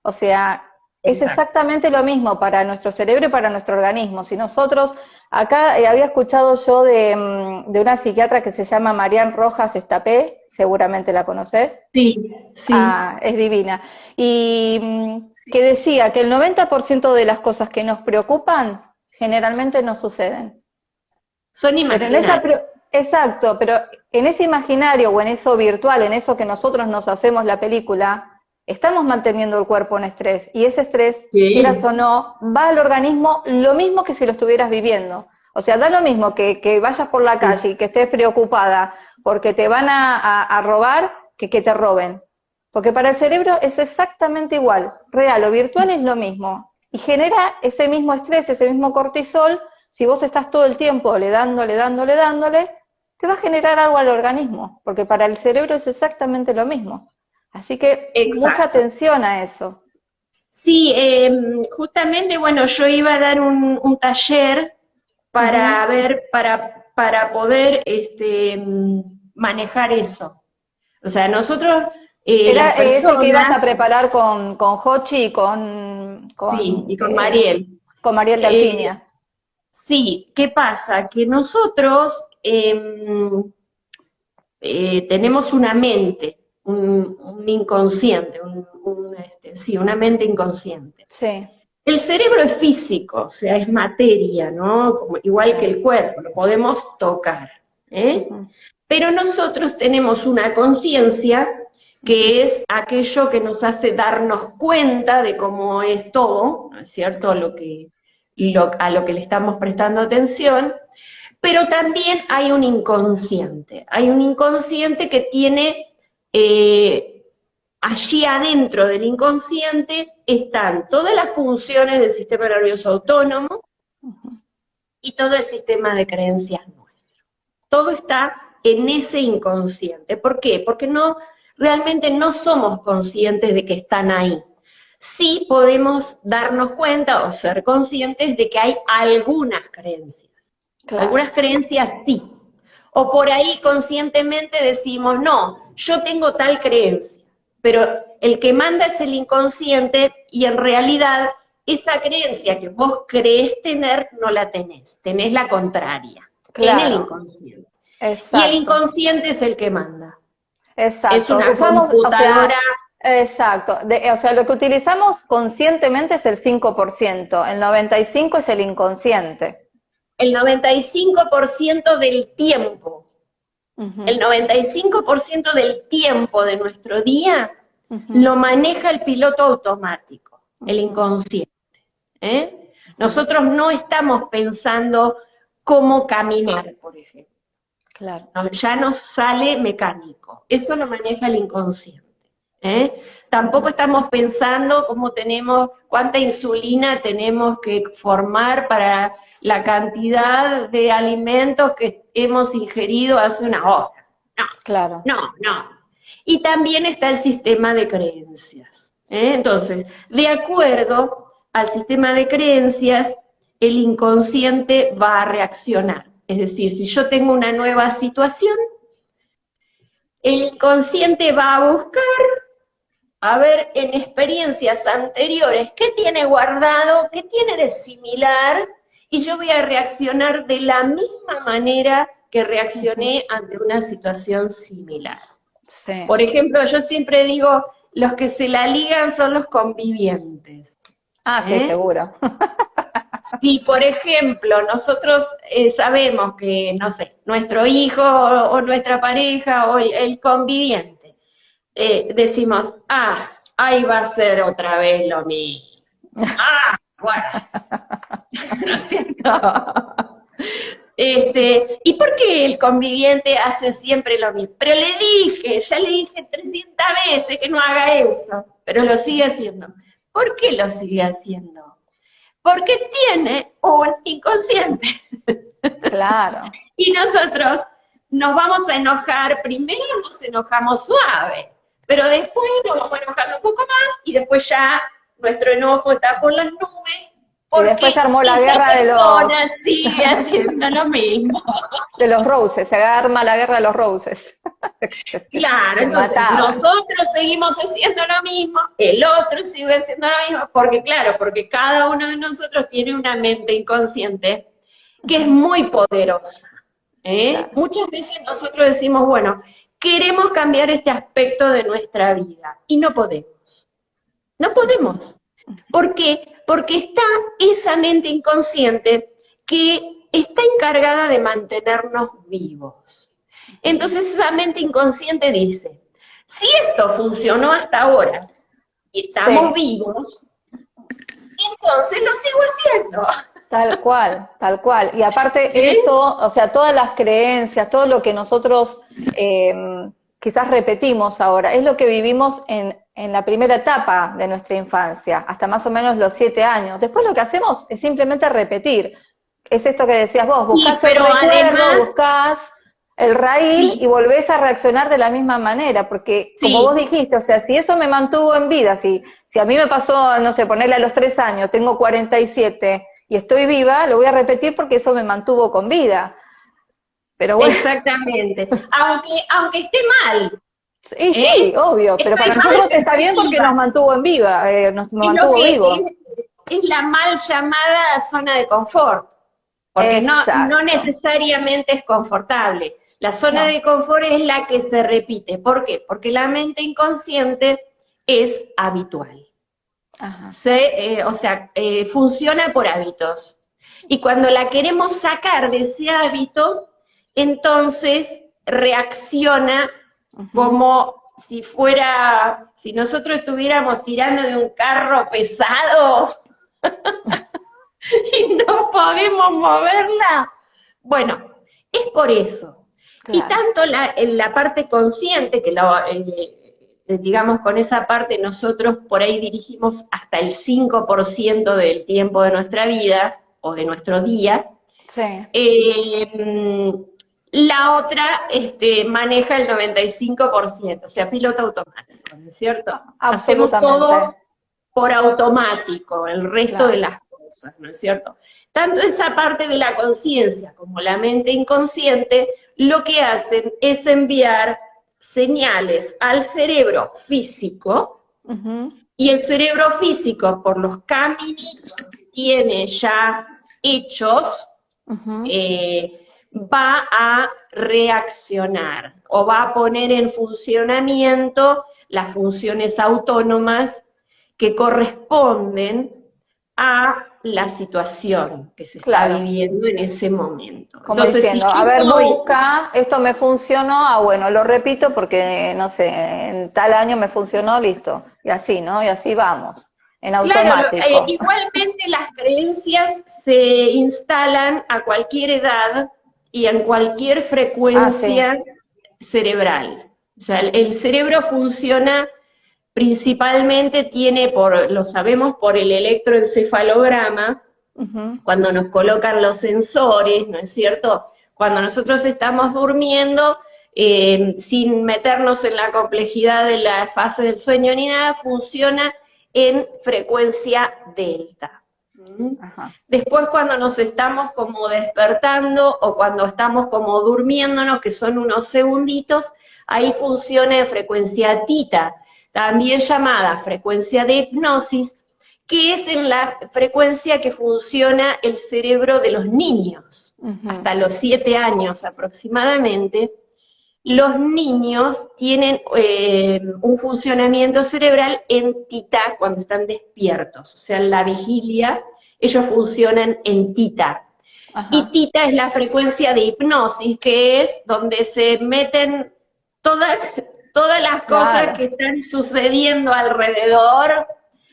O sea, es exactamente lo mismo para nuestro cerebro y para nuestro organismo. Si nosotros, acá había escuchado yo de una psiquiatra que se llama Marian Rojas Estapé, seguramente la conocés. Sí, sí. Ah, es divina. Y que decía que el 90% de las cosas que nos preocupan generalmente no suceden. Son imaginarios. Exacto, pero en ese imaginario o en eso virtual, en eso que nosotros nos hacemos la película, estamos manteniendo el cuerpo en estrés, y ese estrés, quieras o no, va al organismo lo mismo que si lo estuvieras viviendo. O sea, da lo mismo que vayas por la calle y que estés preocupada porque te van a robar que te roben. Porque para el cerebro es exactamente igual, real o virtual es lo mismo. Y genera ese mismo estrés, ese mismo cortisol, si vos estás todo el tiempo dándole, te va a generar algo al organismo, porque para el cerebro es exactamente lo mismo. Así que mucha atención a eso. Sí, justamente, bueno, yo iba a dar un taller para ver, para poder manejar eso. O sea, nosotros... Era ese que ibas a preparar con Jochi y con sí, y con Mariel. Con Mariel de Alpinia. Sí, ¿qué pasa? Que nosotros tenemos una mente, un inconsciente, una mente inconsciente. Sí. El cerebro es físico, o sea, es materia, ¿no? Igual que el cuerpo, lo podemos tocar. Pero nosotros tenemos una conciencia que es aquello que nos hace darnos cuenta de cómo es todo, ¿no es cierto?, a lo que le estamos prestando atención, pero también hay un inconsciente que tiene, allí adentro del inconsciente están todas las funciones del sistema nervioso autónomo y todo el sistema de creencias nuestro. todo está en ese inconsciente. ¿Por qué? Porque realmente no somos conscientes de que están ahí. Sí podemos darnos cuenta o ser conscientes de que hay algunas creencias. Claro. Algunas creencias sí. O por ahí conscientemente decimos, no, yo tengo tal creencia, pero el que manda es el inconsciente y en realidad esa creencia que vos creés tener no la tenés la contraria, en el Claro. inconsciente. Exacto. Y el inconsciente es el que manda. Exacto. Es una Usamos, computadora. exacto. O sea, lo que utilizamos conscientemente es el 5%, el 95% es el inconsciente. El 95% del tiempo, el 95% del tiempo de nuestro día lo maneja el piloto automático, el inconsciente. Nosotros no estamos pensando cómo caminar, por ejemplo. Claro. Ya nos sale mecánico. Eso lo maneja el inconsciente. Tampoco estamos pensando cuánta insulina tenemos que formar para la cantidad de alimentos que hemos ingerido hace una hora. No, Claro. no. Y también está el sistema de creencias. Entonces, de acuerdo al sistema de creencias, el inconsciente va a reaccionar. Es decir, si yo tengo una nueva situación, el inconsciente va a buscar, a ver en experiencias anteriores qué tiene guardado, qué tiene de similar, y yo voy a reaccionar de la misma manera que reaccioné ante una situación similar. Sí. Por ejemplo, yo siempre digo, los que se la ligan son los convivientes. Sí, seguro. Si, por ejemplo, nosotros sabemos que, no sé, nuestro hijo o nuestra pareja o el conviviente, decimos, ahí va a ser otra vez lo mismo. Bueno, ¿no es cierto? ¿Y por qué el conviviente hace siempre lo mismo? Pero ya le dije 300 veces que no haga eso, pero lo sigue haciendo. ¿Por qué lo sigue haciendo? Porque tiene un inconsciente. Claro. Y nosotros nos vamos a enojar, primero nos enojamos suave, pero después nos vamos a enojar un poco más y después ya nuestro enojo está por las nubes. Y después se armó la guerra de los... sigue haciendo lo mismo. De los Roses, se arma la guerra de los Roses. Claro, entonces nosotros seguimos haciendo lo mismo, el otro sigue haciendo lo mismo, porque cada uno de nosotros tiene una mente inconsciente que es muy poderosa. Claro. Muchas veces nosotros decimos, bueno, queremos cambiar este aspecto de nuestra vida, y no podemos. No podemos. ¿Por qué? Porque está esa mente inconsciente que está encargada de mantenernos vivos. Entonces esa mente inconsciente dice, si esto funcionó hasta ahora y estamos vivos, entonces lo sigo haciendo. Tal cual. Y aparte eso, o sea, todas las creencias, todo lo que nosotros quizás repetimos ahora, es lo que vivimos en la primera etapa de nuestra infancia, hasta más o menos los 7 años. Después lo que hacemos es simplemente repetir. Es esto que decías vos, buscás el recuerdo, buscás el raíz y volvés a reaccionar de la misma manera, porque como vos dijiste, o sea, si eso me mantuvo en vida, si a mí me pasó, no sé, ponerle a los 3 años, tengo 47 y estoy viva, lo voy a repetir porque eso me mantuvo con vida. Pero bueno. Exactamente, aunque esté mal. Y sí, obvio, pero para nosotros está bien porque nos mantuvo en vida, nos mantuvo vivos. Es la mal llamada zona de confort, porque no necesariamente es confortable. La zona de confort es la que se repite. ¿Por qué? Porque la mente inconsciente es habitual. Ajá. Funciona por hábitos. Y cuando la queremos sacar de ese hábito, entonces reacciona como si nosotros estuviéramos tirando de un carro pesado y no podemos moverla. Bueno, es por eso. Claro. Y tanto en la parte consciente, que digamos con esa parte nosotros por ahí dirigimos hasta el 5% del tiempo de nuestra vida o de nuestro día, La otra maneja el 95%, o sea, piloto automático, ¿no es cierto? Hacemos Absolutamente, todo por automático, el resto de claro. las cosas, ¿no es cierto? Tanto esa parte de la conciencia como la mente inconsciente lo que hacen es enviar señales al cerebro físico, Ujú, y el cerebro físico, por los caminitos que tiene ya hechos, ujú. va a reaccionar o va a poner en funcionamiento las funciones autónomas que corresponden a la situación que se está Claro, viviendo en ese momento. como Entonces, si diciendo, a yo ver, estoy, busca, esto me funcionó, bueno, lo repito porque, no sé, en tal año me funcionó, listo. Y así, ¿no? Y así vamos, en claro, automático. igualmente las creencias se instalan a cualquier edad y en cualquier Ah, sí. frecuencia cerebral. O sea, el cerebro funciona principalmente, lo sabemos por el electroencefalograma, Ujú. cuando nos colocan los sensores, ¿no es cierto? Cuando nosotros estamos durmiendo, sin meternos en la complejidad de la fase del sueño ni nada, funciona en frecuencia delta. ¿Mm? Ajá. Después cuando nos estamos como despertando o cuando estamos como durmiéndonos, que son unos segunditos, ahí funciona en frecuencia tita, también llamada frecuencia de hipnosis, que es en la frecuencia que funciona el cerebro de los niños. Ujú. Hasta los 7 años aproximadamente, los niños tienen un funcionamiento cerebral en tita cuando están despiertos, o sea, en la vigilia ellos funcionan en tita. Y Ajá. tita es la frecuencia de hipnosis, que es donde se meten todas, todas las cosas Claro. que están sucediendo alrededor,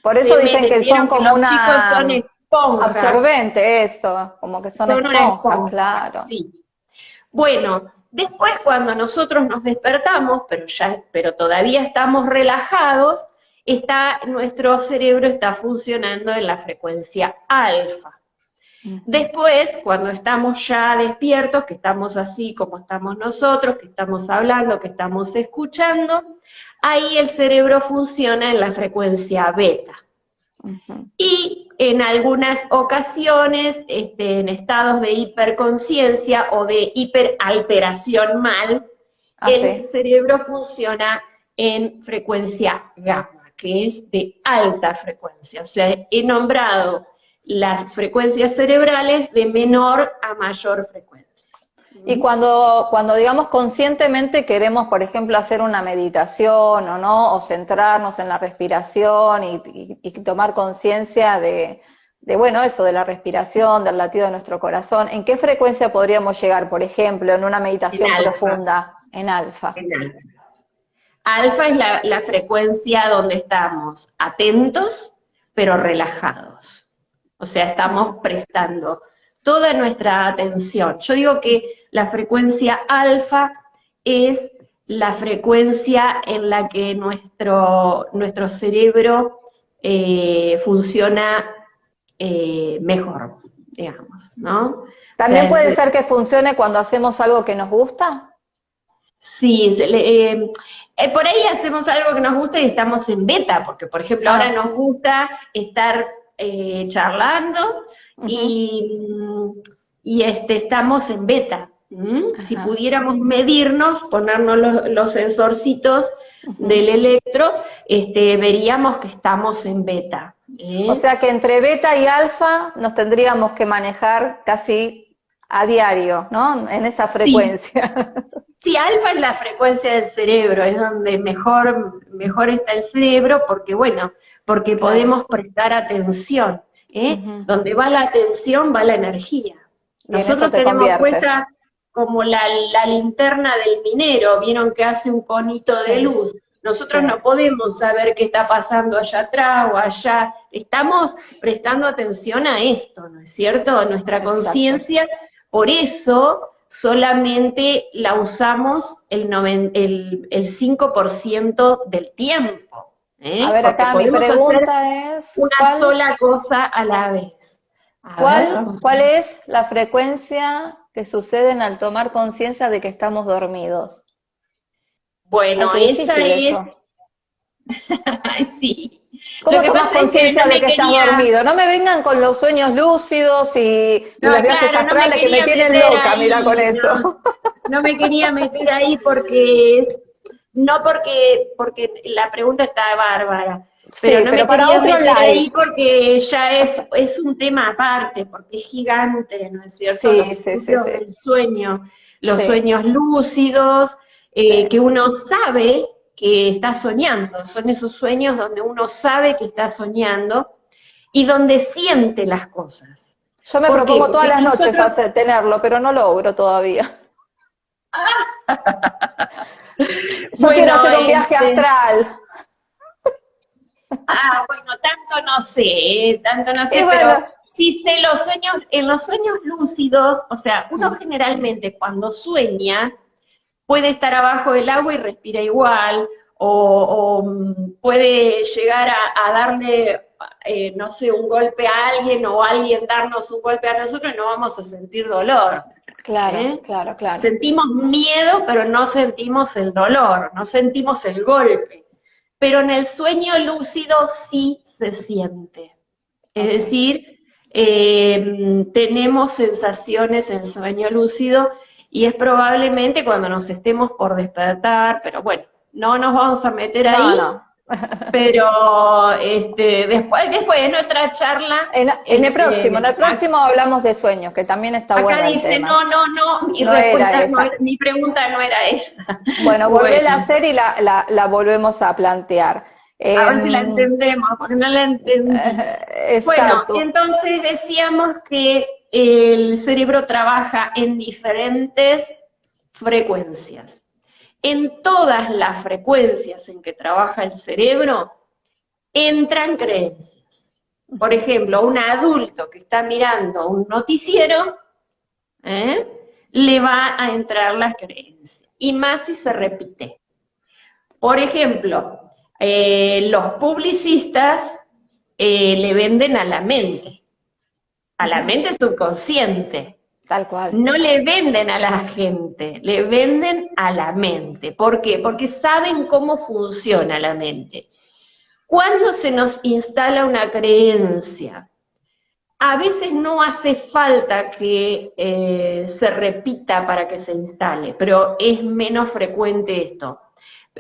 Por eso se dicen meten. que son Vieron que como los chicos una son esponjas, absorbente, eso, como que son son una esponjas, esponja, claro. sí. Bueno, después cuando nosotros nos despertamos, pero todavía estamos relajados, nuestro cerebro está funcionando en la frecuencia alfa. Ujú. Después, cuando estamos ya despiertos, que estamos así como estamos nosotros, que estamos hablando, que estamos escuchando, ahí el cerebro funciona en la frecuencia beta. Ujú. Y en algunas ocasiones, en estados de hiperconciencia o de hiperalteración mal, Ah, el sí. cerebro funciona en frecuencia gamma, que es de alta frecuencia. O sea, he nombrado las frecuencias cerebrales de menor a mayor frecuencia. Y ¿Mm? cuando digamos conscientemente queremos, por ejemplo, hacer una meditación o no, o centrarnos en la respiración y tomar conciencia bueno, eso, de la respiración, del latido de nuestro corazón, ¿en qué frecuencia podríamos llegar, por ejemplo, en una En meditación alfa, profunda, en alfa? en alfa. Alfa es la frecuencia donde estamos atentos, pero relajados. O sea, estamos prestando toda nuestra atención. Yo digo que la frecuencia alfa es la frecuencia en la que nuestro cerebro funciona mejor, digamos, ¿no? O ¿También sea, puede ser que funcione cuando hacemos algo que nos gusta? sí, por ahí hacemos algo que nos gusta y estamos en beta, porque por ejemplo ahora Ah, nos gusta estar charlando ujú, y estamos en beta. ¿M? Si ajá, pudiéramos medirnos, ponernos los sensorcitos ujú. del electro, veríamos que estamos en beta. O ¿Eh? sea que entre beta y alfa nos tendríamos que manejar casi a diario, ¿no? En esa Sí, frecuencia. sí, alfa es la frecuencia del cerebro, es donde mejor está el cerebro, porque bueno, porque Claro. podemos prestar atención, ¿eh? Ujú. Donde va la atención, va la energía. Y en eso Nosotros te tenemos conviertes. puesta como la linterna del minero, vieron que hace un conito de Sí, luz. Nosotros sí, no podemos saber qué está pasando allá atrás o allá. Estamos prestando atención a esto, ¿no es cierto? Nuestra exacto. conciencia, por eso solamente la usamos el 5% del tiempo, A ¿eh? ver, Porque acá mi podemos hacer pregunta es, una ¿cuál, sola cosa a la vez. A ver, cuál, vamos a cuál ver. es la frecuencia que suceden al tomar conciencia de que estamos dormidos. Ay, Bueno, qué esa difícil es, eso. sí. Lo ¿Cómo que tomas pasa es que conciencia no de me que estás quería, dormido? No me vengan con los sueños lúcidos y no, los viajes claro, no me astrales que me quería tienen meter loca, mira con ahí, no, eso. no me quería meter ahí no porque la pregunta está bárbara, pero Sí, no pero me para quería otro meter live. ahí porque ya es un tema aparte, porque es gigante, ¿no es cierto? Sí, Los sí, sí, estudios sí. del sueño, los Sí, sueños lúcidos, sí. que uno sabe que está soñando, son esos sueños donde uno sabe que está soñando y donde siente las cosas. Yo me ¿Por qué? propongo todas Porque las noches nosotros, tenerlo, pero no logro todavía. Yo quiero bueno, hacer un viaje astral. bueno, tanto no sé, tanto no Y sé, pero bueno, sí sé los sueños, en los sueños lúcidos, o sea, uno generalmente cuando sueña puede estar abajo del agua y respira igual, puede llegar a darle, no sé, un golpe a alguien o alguien darnos un golpe a nosotros y no vamos a sentir dolor. claro, ¿Eh? claro, claro. Sentimos miedo, pero no sentimos el dolor, no sentimos el golpe. Pero en el sueño lúcido sí se siente. Es Ok. decir, tenemos sensaciones en sueño lúcido y es probablemente cuando nos estemos por despertar, pero bueno, no nos vamos a meter No, ahí, no. pero después de nuestra charla, En el próximo hablamos de sueños, que también está acá bueno el dice, tema. no, no, no, No era mi esa. pregunta no era esa. Bueno, volvéla a Bueno, hacer y la volvemos a plantear. a ver si la entendemos, porque no la entendí. Bueno, Exacto. entonces decíamos que el cerebro trabaja en diferentes frecuencias. En todas las frecuencias en que trabaja el cerebro entran creencias. Por ejemplo, un adulto que está mirando un noticiero, ¿eh? le va a entrar las creencias. Y más si se repite. Por ejemplo, los publicistas le venden a la Ujú. mente subconsciente. Tal cual. No le venden a la gente, le venden a la mente. ¿Por qué? Porque saben cómo funciona la mente. Cuando se nos instala una creencia, a veces no hace falta que se repita para que se instale, pero es menos frecuente esto.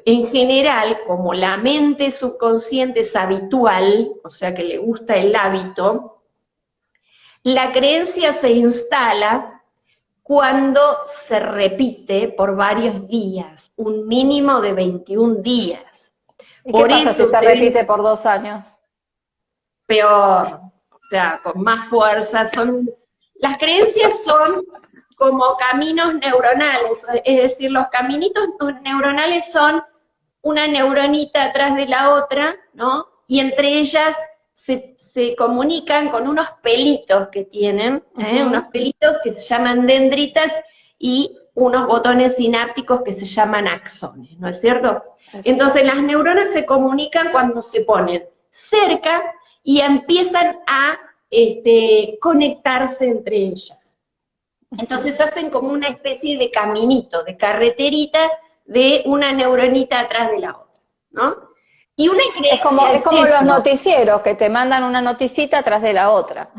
En general, como la mente subconsciente es habitual, o sea que le gusta el hábito, la creencia se instala cuando se repite por varios días, un mínimo de 21 días. ¿Y qué Por pasa si eso se ustedes, repite por 2 años? peor, o sea, con más fuerza, las creencias son como caminos neuronales, es decir, los caminitos neuronales son una neuronita atrás de la otra, ¿no? Y entre ellas se comunican con unos pelitos que tienen, Ujú. unos pelitos que se llaman dendritas y unos botones sinápticos que se llaman axones, ¿no es cierto? Entonces las neuronas se comunican cuando se ponen cerca y empiezan a conectarse entre ellas. Entonces hacen como una especie de caminito, de carreterita de una neuronita atrás de la otra, ¿no? Y una creencia Es es como los eso, noticieros que te mandan una noticita atrás de la otra.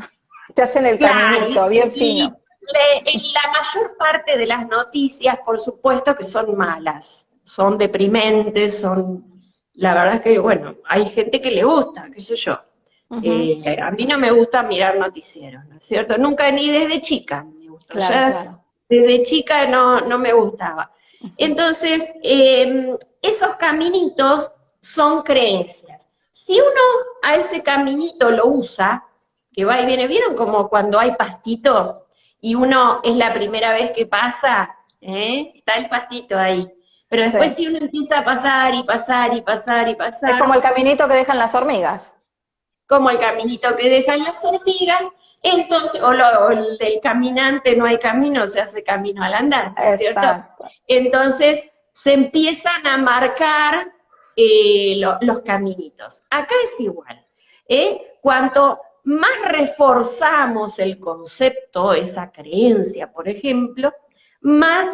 Te hacen el claro, caminito, bien fino. la mayor parte de las noticias, por supuesto, que son malas, son deprimentes, la verdad es que, bueno, hay gente que le gusta, qué sé yo. Ujú. A mí no me gusta mirar noticieros, ¿no es cierto? Nunca, ni desde chica me gustó. Claro, Ya claro. desde chica no me gustaba. Entonces, esos caminitos son creencias. Si uno a ese caminito lo usa, que va y viene, ¿vieron como cuando hay pastito y uno es la primera vez que pasa? Está el pastito ahí. Pero Sí. después si uno empieza a pasar y pasar y pasar y Es pasar, como el caminito que dejan las hormigas. como el caminito que dejan las hormigas, entonces, o el del caminante no hay camino, se hace camino al andar, ¿no es cierto? Exacto. Entonces se empiezan a marcar los caminitos. Acá es igual. más reforzamos el concepto, esa creencia, por ejemplo, más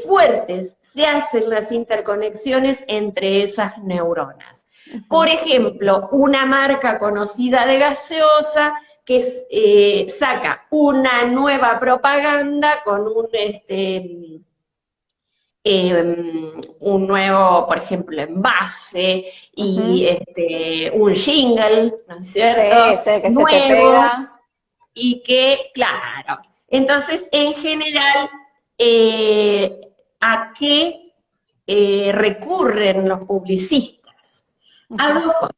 fuertes se hacen las interconexiones entre esas neuronas. Por ejemplo, una marca conocida de gaseosa que saca una nueva propaganda con un nuevo, por ejemplo, envase y un jingle, ¿no es Sí, cierto? sé que se te Nuevo pega. y que, claro, entonces en general, eh, ¿a qué recurren los publicistas? A Ujú. dos cosas.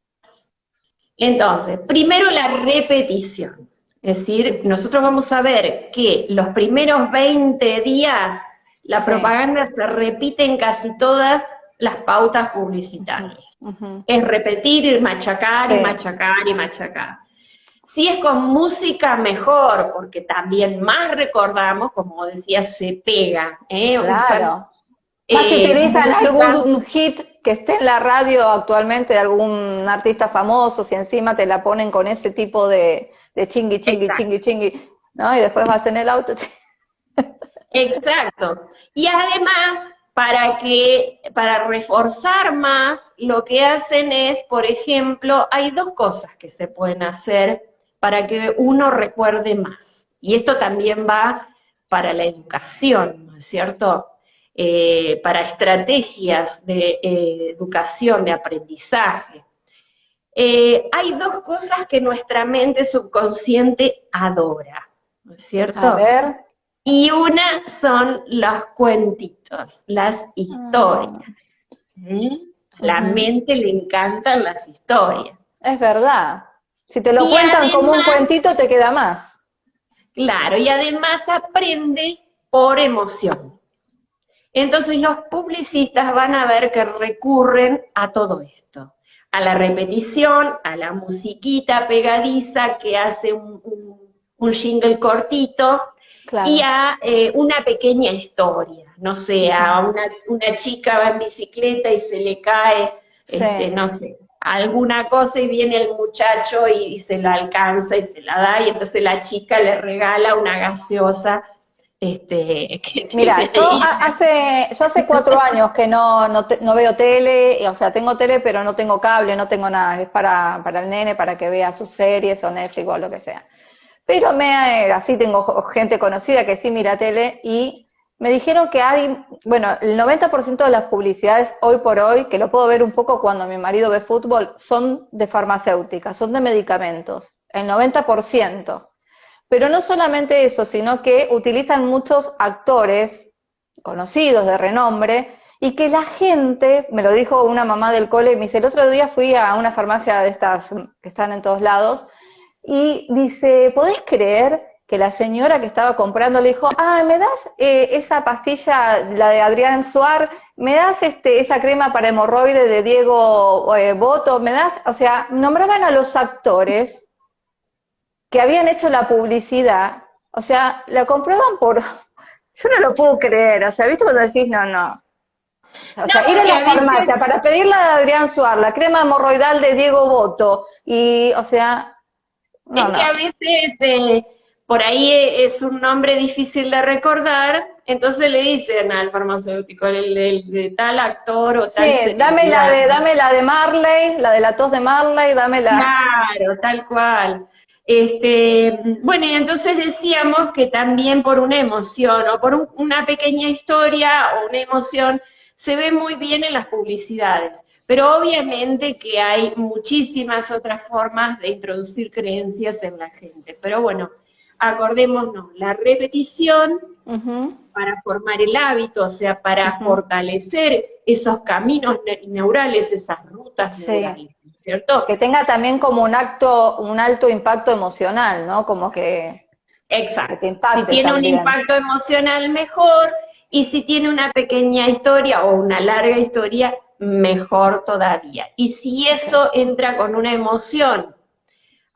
Entonces, primero la repetición. Es decir, nosotros vamos a ver que los primeros 20 días la Sí. propaganda se repite en casi todas las pautas Ujú, publicitarias. ujú. Es repetir y machacar y Sí, machacar y machacar. Si es con música, mejor, porque también más recordamos, como decía, se pega. Usan claro. Más si utilizan músicas. algún hit que esté en la radio actualmente de algún artista famoso, si encima te la ponen con ese tipo de chingui, chingui, Exacto. chingui, chingui, ¿no? Y después vas en el auto. Exacto. Y además, para reforzar más, lo que hacen es, por ejemplo, hay dos cosas que se pueden hacer para que uno recuerde más. Y esto también va para la educación, ¿no es cierto? Para estrategias de educación, de aprendizaje. Hay dos cosas que nuestra mente subconsciente adora, ¿no es A cierto? ver. Y una son los cuentitos, las historias. Mm, ¿Eh? A la ujú. mente le encantan las historias. Es verdad. Si te lo Y cuentan como un además, cuentito, te queda más. claro, y además aprende por emoción. Entonces los publicistas van a ver que recurren a todo esto, a la repetición, a la musiquita pegadiza que hace un jingle cortito y Claro. a una pequeña historia. No sé, Ujú. a una chica va en bicicleta y se le cae, Sí. no sé, alguna cosa y viene el muchacho y se la alcanza y se la da y entonces la chica le regala una gaseosa que Mira, tiene ahí. yo hace 4 años que no veo tele, o sea, tengo tele, pero no tengo cable, no tengo nada, es para el nene, para que vea sus series o Netflix o lo que sea. Pero así tengo gente conocida que sí mira tele y me dijeron que hay, bueno, el 90% de las publicidades hoy por hoy, que lo puedo ver un poco cuando mi marido ve fútbol, son de farmacéuticas, son de medicamentos, el 90%. Pero no solamente eso, sino que utilizan muchos actores conocidos de renombre y que la gente, me lo dijo una mamá del cole, me dice, el otro día fui a una farmacia de estas que están en todos lados y dice, ¿podés creer que la señora que estaba comprando le dijo, ah, ¿me das esa pastilla, la de Adrián Suar? ¿Me das esa crema para hemorroide de Diego Boto? ¿Me das? O sea, nombraban a los actores que habían hecho la publicidad, o sea, la compraban por... Yo no lo puedo creer, o sea, ¿viste cuando decís no, no? O No, sea, ir a porque la a veces, farmacia para pedir la de Adrián Suar, la crema hemorroidal de Diego Boto, y, o sea, no, es que no. a veces por ahí es un nombre difícil de recordar, entonces le dicen al farmacéutico de tal actor o Sí, tal celebridad. dame la de Marley, la de la tos de Marley, dame la... Claro, tal cual. Bueno, y entonces decíamos que también por una emoción o por una pequeña historia o una emoción se ve muy bien en las publicidades, pero obviamente que hay muchísimas otras formas de introducir creencias en la gente. Pero bueno, acordémonos, la repetición Ujú, para formar el hábito, o sea, para ujú. fortalecer esos caminos neurales, esas rutas Sí, neurales, ¿no es cierto? que tenga también como un alto impacto emocional, ¿no? Como que te Exacto. Si impacte tiene un también. impacto emocional, mejor. Y si tiene una pequeña historia o una larga historia, mejor todavía. Y si Sí. eso entra con una emoción,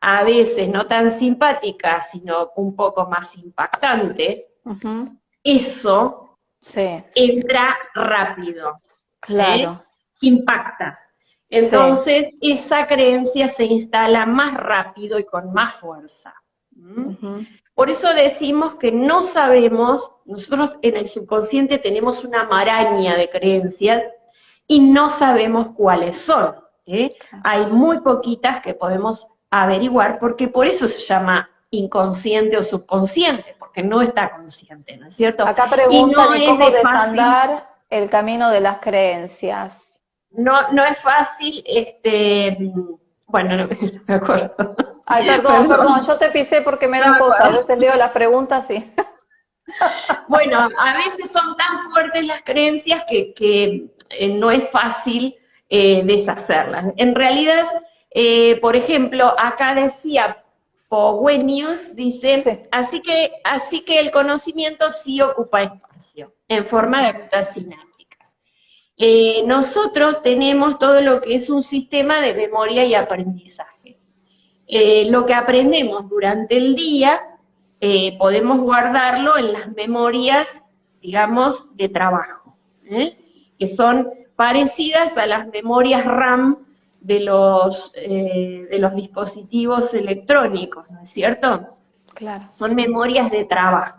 a veces no tan simpática, sino un poco más impactante, Ujú. eso Sí, entra rápido, ¿eh? claro. Impacta. Sí. Entonces, esa creencia se instala más rápido y con más fuerza. ¿Mm? Ujú. Por eso decimos que no sabemos, nosotros en el subconsciente tenemos una maraña de creencias y no sabemos cuáles son. ¿Eh? Hay muy poquitas que podemos averiguar, porque por eso se llama inconsciente o subconsciente, porque no está consciente, ¿no es cierto? Acá Y preguntan, no ¿y es cómo de fácil, desandar el camino de las creencias? no es fácil, bueno, no, no me acuerdo, Ay, perdón, perdón, perdón, yo te pisé porque me no da me cosa. A acuerdo. veces leo las preguntas y... Bueno, a veces son tan fuertes las creencias que no es fácil deshacerlas. En realidad, por ejemplo, acá decía Powenius, Sí. dice, así que el conocimiento sí ocupa espacio, en forma de rutas sinápticas. Nosotros tenemos todo lo que es un sistema de memoria y aprendizaje. Lo que aprendemos durante el día podemos guardarlo en las memorias, digamos, de trabajo, ¿eh? Que son parecidas a las memorias RAM de los dispositivos electrónicos, ¿no es cierto? Claro. Son memorias de trabajo.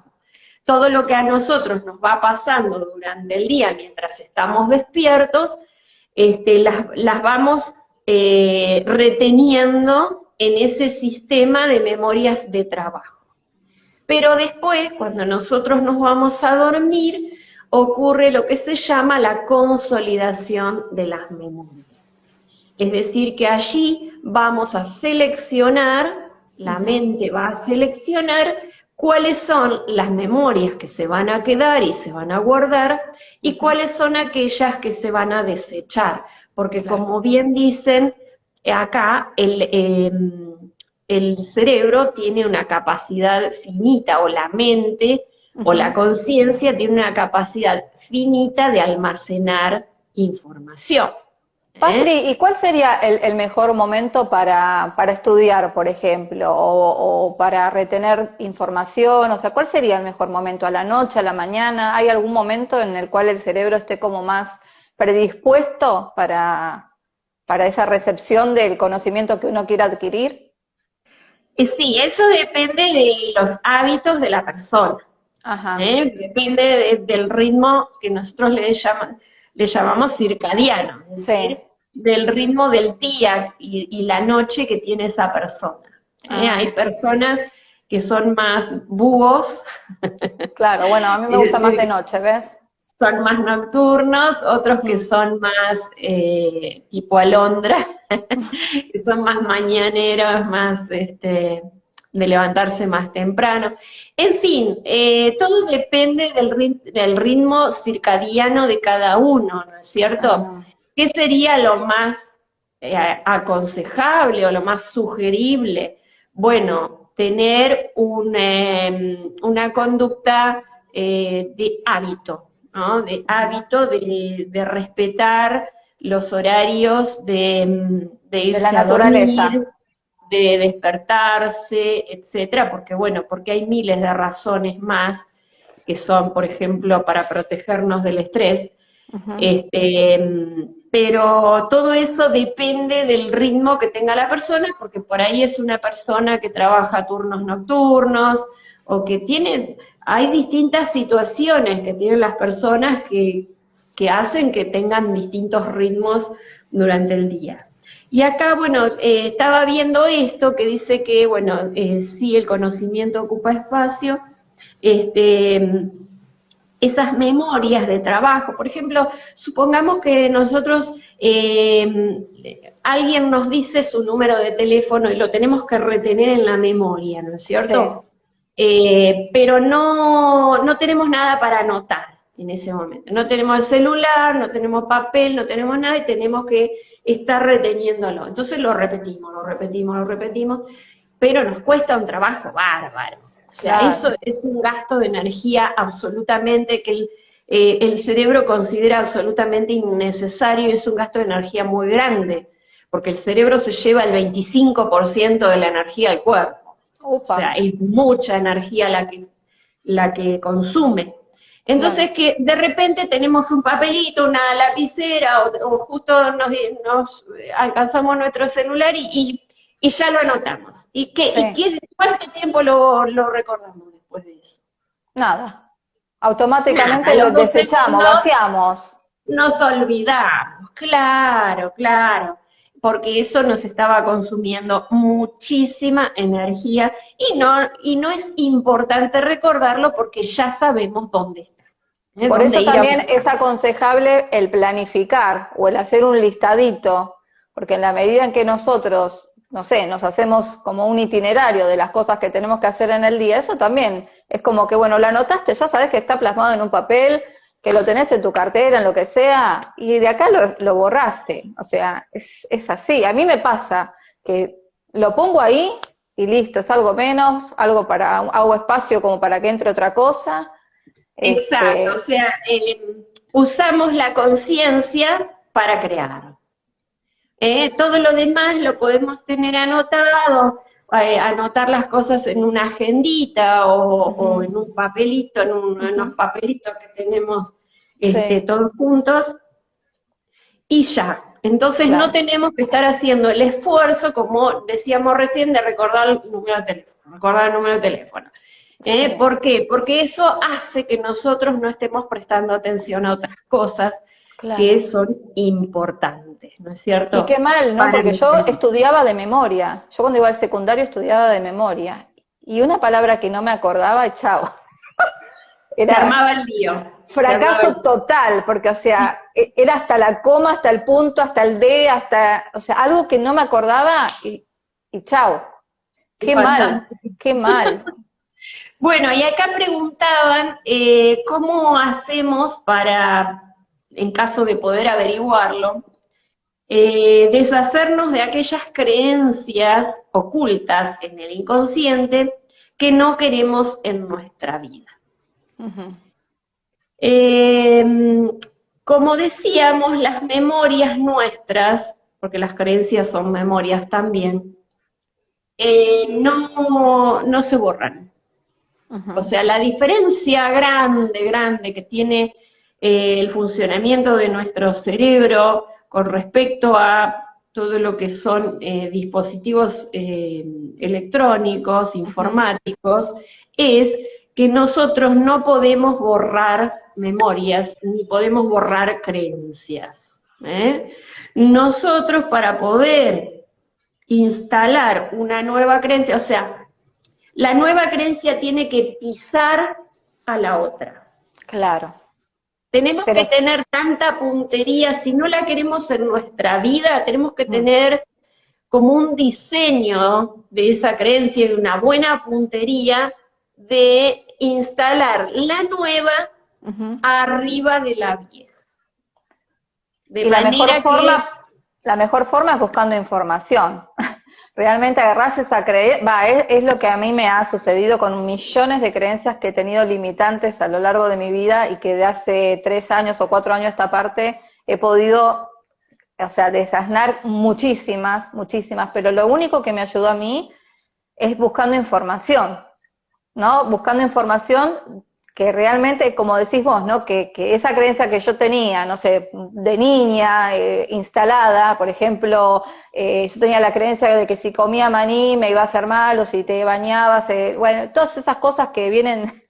Todo lo que a nosotros nos va pasando durante el día mientras estamos despiertos, las vamos reteniendo en ese sistema de memorias de trabajo. Pero después, cuando nosotros nos vamos a dormir, ocurre lo que se llama la consolidación de las memorias. Es decir, que allí vamos a seleccionar, la Ujú. mente va a seleccionar cuáles son las memorias que se van a quedar y se van a guardar y Ujú. cuáles son aquellas que se van a desechar. Porque Claro. como bien dicen acá, el cerebro tiene una capacidad finita, o la mente o la Ujú. conciencia tiene una capacidad finita de almacenar información. ¿Eh? Patri, ¿y cuál sería el mejor momento para estudiar, por ejemplo, o para retener información? O sea, ¿cuál sería el mejor momento? ¿A la noche, a la mañana? ¿Hay algún momento en el cual el cerebro esté como más predispuesto para esa recepción del conocimiento que uno quiera adquirir? Sí, eso depende de los hábitos de la persona, Ajá, ¿eh? Depende del ritmo que nosotros le llamamos circadiano, es sí, decir, del ritmo del día y la noche que tiene esa persona. Hay ah, personas que son más búhos, claro, bueno, a mí me es gusta más de decir, noche, ¿ves? son más nocturnos, otros que Mm. son más tipo alondra, que son más mañaneros, más de levantarse más temprano. En fin, todo depende del ritmo circadiano de cada uno, ¿no es cierto? Ah, ¿Qué sería lo más aconsejable o lo más sugerible? Bueno, tener una conducta de hábito, ¿no? De ujú. hábito de respetar los horarios de De la irse a dormir, naturaleza. de despertarse, etcétera, porque bueno, porque hay miles de razones más que son, por ejemplo, para protegernos del estrés, Ujú. pero todo eso depende del ritmo que tenga la persona, porque por ahí es una persona que trabaja turnos nocturnos o que hay distintas situaciones que tienen las personas que hacen que tengan distintos ritmos durante el día. Y acá, bueno, estaba viendo esto que dice que, bueno, sí, el conocimiento ocupa espacio, este, esas memorias de trabajo. Por ejemplo, supongamos que nosotros, alguien nos dice su número de teléfono y lo tenemos que retener en la memoria, ¿no es Sí, cierto? Pero no tenemos nada para anotar en ese momento. No tenemos el celular, no tenemos papel, no tenemos nada y tenemos que estar reteniéndolo. Entonces lo repetimos, lo repetimos, lo repetimos, pero nos cuesta un trabajo bárbaro. O sea, eso claro. es un gasto de energía absolutamente que el cerebro considera absolutamente innecesario y es un gasto de energía muy grande, porque el cerebro se lleva el 25% de la energía del cuerpo. O Upa. sea, es mucha energía la que consume. Entonces claro. que de repente tenemos un papelito, una lapicera, o justo nos alcanzamos nuestro celular y ya lo anotamos. Sí, ¿Cuánto tiempo lo recordamos después de eso? nada. Nada, a Automáticamente lo los dos desechamos, segundos vaciamos. nos olvidamos, claro, claro, porque eso nos estaba consumiendo muchísima energía y no es importante recordarlo porque ya sabemos dónde está, Por dónde eso ir a también es buscar. aconsejable el planificar o el hacer un listadito, porque en la medida en que nosotros, no sé, nos hacemos como un itinerario de las cosas que tenemos que hacer en el día, eso también es como que, bueno, lo anotaste, ya sabes que está plasmado en un papel, que lo tenés en tu cartera, en lo que sea, y de acá lo borraste. O sea, es así. A mí me pasa que lo pongo ahí y listo, es algo menos, algo para, hago espacio como para que entre otra cosa. Exacto, o Este, sea, usamos la conciencia para crear. Todo lo demás lo podemos tener anotado, anotar las cosas en una agendita o en ujú, un papelito, en ujú, unos papelitos que tenemos sí, todos juntos, y ya. Entonces no claro. tenemos que estar haciendo el esfuerzo, como decíamos recién, de recordar el número de teléfono, recordar el número de teléfono. Sí, ¿Por qué? Porque eso hace que nosotros no estemos prestando atención a otras cosas que claro. son importantes, ¿no es Y cierto? qué mal, ¿no? Para Porque yo nuestra vida. estudiaba de memoria. Yo cuando iba al secundario estudiaba de memoria. Y una palabra que no me acordaba, y chao. Se Era armaba el lío, se armaba el fracaso lío. total, porque, o sea, era hasta la coma, hasta el punto, hasta el D, hasta, o sea, algo que no me acordaba y chao. Es Qué mal, fantástico. qué mal. Bueno, y acá preguntaban cómo hacemos para, en caso de poder averiguarlo, deshacernos de aquellas creencias ocultas en el inconsciente que no queremos en nuestra vida. Ujú, Eh, Como decíamos, las memorias nuestras, porque las creencias son memorias también, no se borran. O ujú, sea, la diferencia grande, grande que tiene el funcionamiento de nuestro cerebro con respecto a todo lo que son dispositivos electrónicos, ujú. informáticos, es que nosotros no podemos borrar memorias ni podemos borrar creencias. Nosotros para poder instalar una nueva creencia, o sea, la nueva creencia tiene que pisar a la otra. Claro. Tenemos Pero, que tener tanta puntería, si no la queremos en nuestra vida, tenemos que tener como un diseño de esa creencia, de una buena puntería, de instalar la nueva ujú. arriba de la vieja. De Y manera que, la mejor forma es buscando información. Realmente agarrás esa creencia, es lo que a mí me ha sucedido con millones de creencias que he tenido limitantes a lo largo de mi vida y que de hace 3 años o 4 años a esta parte he podido, o sea, desasnar muchísimas, muchísimas, pero lo único que me ayudó a mí es buscando información, ¿no? Buscando información que realmente, como decís vos, ¿no? Que esa creencia que yo tenía, no sé, de niña, instalada, por ejemplo, yo tenía la creencia de que si comía maní me iba a hacer mal, o si te bañabas, bueno, todas esas cosas que vienen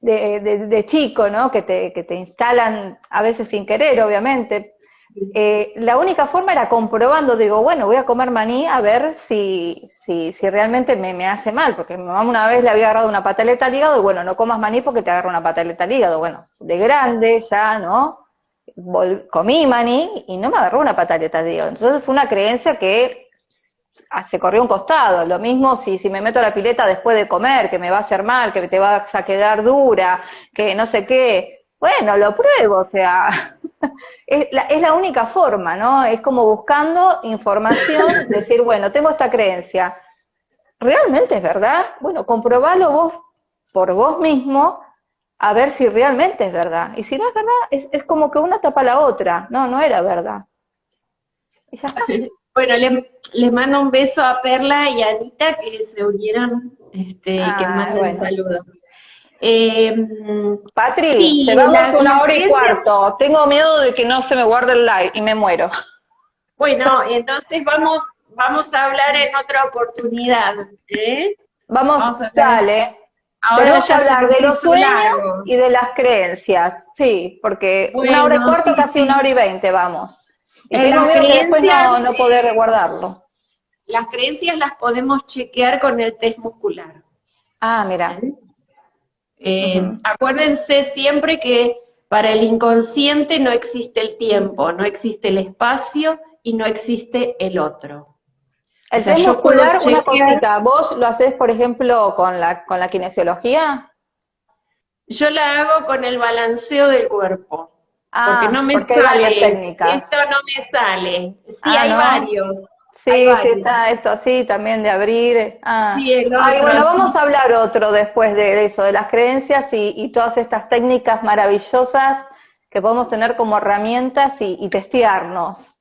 de chico, ¿no? Que te instalan a veces sin querer, obviamente. La única forma era comprobando, digo, bueno, voy a comer maní a ver si realmente me hace mal, porque mi mamá una vez le había agarrado una pataleta al hígado y bueno, no comas maní porque te agarra una pataleta al hígado. Bueno, de grande ya, ¿no? Comí maní y no me agarró una pataleta al hígado. Entonces fue una creencia que se corrió un costado. Lo mismo si me meto a la pileta después de comer, que me va a hacer mal, que te vas a quedar dura, que no sé qué. Bueno, lo pruebo, o sea, es la única forma, ¿no? Es como buscando información, decir, bueno, tengo esta creencia, ¿realmente es verdad? Bueno, comprobalo vos por vos mismo a ver si realmente es verdad. Y si no es verdad, es como que una tapa la otra. No, no era verdad. Y ya está. bueno, les mando un beso a Perla y a Anita que se unieron, que Ah, manden bueno. saludos. Patri, Sí, llevamos una las hora y creencias. cuarto. Tengo miedo de que no se me guarde el live y me muero. Bueno, entonces vamos a hablar en otra oportunidad, ¿eh? Vamos, Vamos a hablar. dale. Ahora Tenemos que ya se hablar nos de los hizo sueños largo. y de las creencias. Sí, porque una hora y Bueno, cuarto, sí, casi una hora sí. y 20 vamos. Y En tengo las miedo que después creencias, no poder guardarlo. las creencias las podemos chequear con el test muscular. Ah, mira. ¿Eh? Ujú. Acuérdense siempre que para el inconsciente no existe el tiempo, no existe el espacio y no existe el otro. O El sea, test yo puedo muscular, una chequear, cosita, ¿vos lo haces, por ejemplo, con la kinesiología? yo la hago con el balanceo del cuerpo, porque no Ah, me porque hay varias sale, técnicas. esto no me sale. Sí, Ah, hay ¿no? varios, hay Sí, sí, varios. está esto así también de abrir. Ah, Sí, el ay, otro, bueno, sí. vamos a hablar otro después de eso, de las creencias y todas estas técnicas maravillosas que podemos tener como herramientas y testearnos.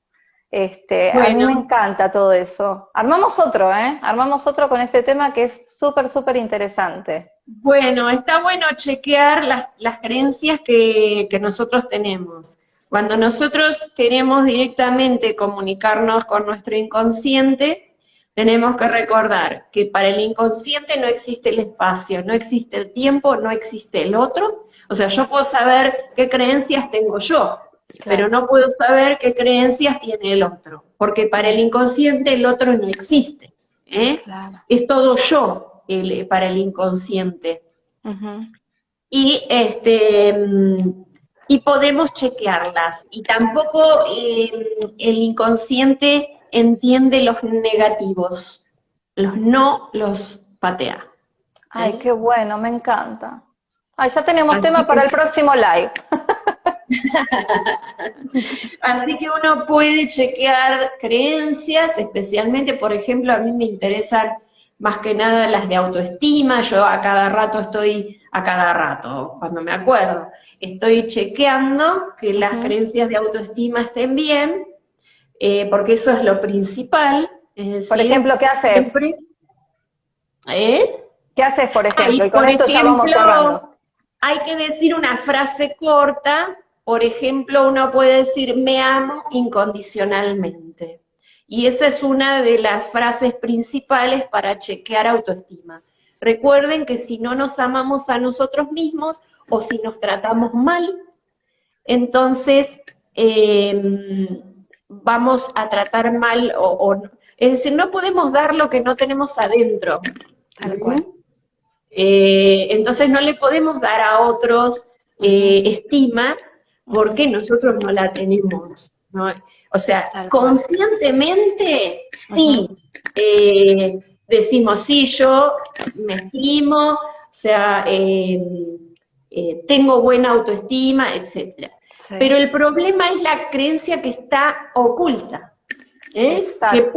A mí me Bueno, encanta todo eso. Armamos otro, ¿eh? Armamos otro con este tema que es súper, súper interesante. bueno, está bueno chequear las creencias que nosotros tenemos. Cuando nosotros queremos directamente comunicarnos con nuestro inconsciente, tenemos que recordar que para el inconsciente no existe el espacio, no existe el tiempo, no existe el otro. O sea, yo puedo saber qué creencias tengo yo, pero Claro, no puedo saber qué creencias tiene el otro, porque para el inconsciente el otro no existe. ¿Eh? claro. Es todo yo para el inconsciente. Ujú. Y, y podemos chequearlas. Y tampoco el inconsciente entiende los negativos. Los no los patea. Ay, ¿Eh? qué bueno, me encanta. Ay, ya tenemos Así tema para que, el próximo live. así que uno puede chequear creencias, especialmente, por ejemplo, a mí me interesan más que nada las de autoestima. Yo a cada rato, cuando me acuerdo, estoy chequeando que las Ujú. creencias de autoestima estén bien, porque eso es lo principal, es Por decir, ejemplo, ¿qué haces? siempre, ¿eh? ¿Qué haces, por Y ejemplo? Y con por esto ya vamos ejemplo, cerrando. hay que decir una frase corta. Por ejemplo, uno puede decir, me amo incondicionalmente. Y esa es una de las frases principales para chequear autoestima. Recuerden que si no nos amamos a nosotros mismos o si nos tratamos mal, entonces vamos a tratar mal es decir, no podemos dar lo que no tenemos adentro. Tal cual. Entonces no le podemos dar a otros Ujú, estima ujú. porque nosotros no la tenemos, ¿no? O sea, Tal cual. conscientemente Ujú. sí, decimos sí, yo me estimo, o sea, tengo buena autoestima, etcétera. Sí, Pero el problema es la creencia que está oculta, que exacto.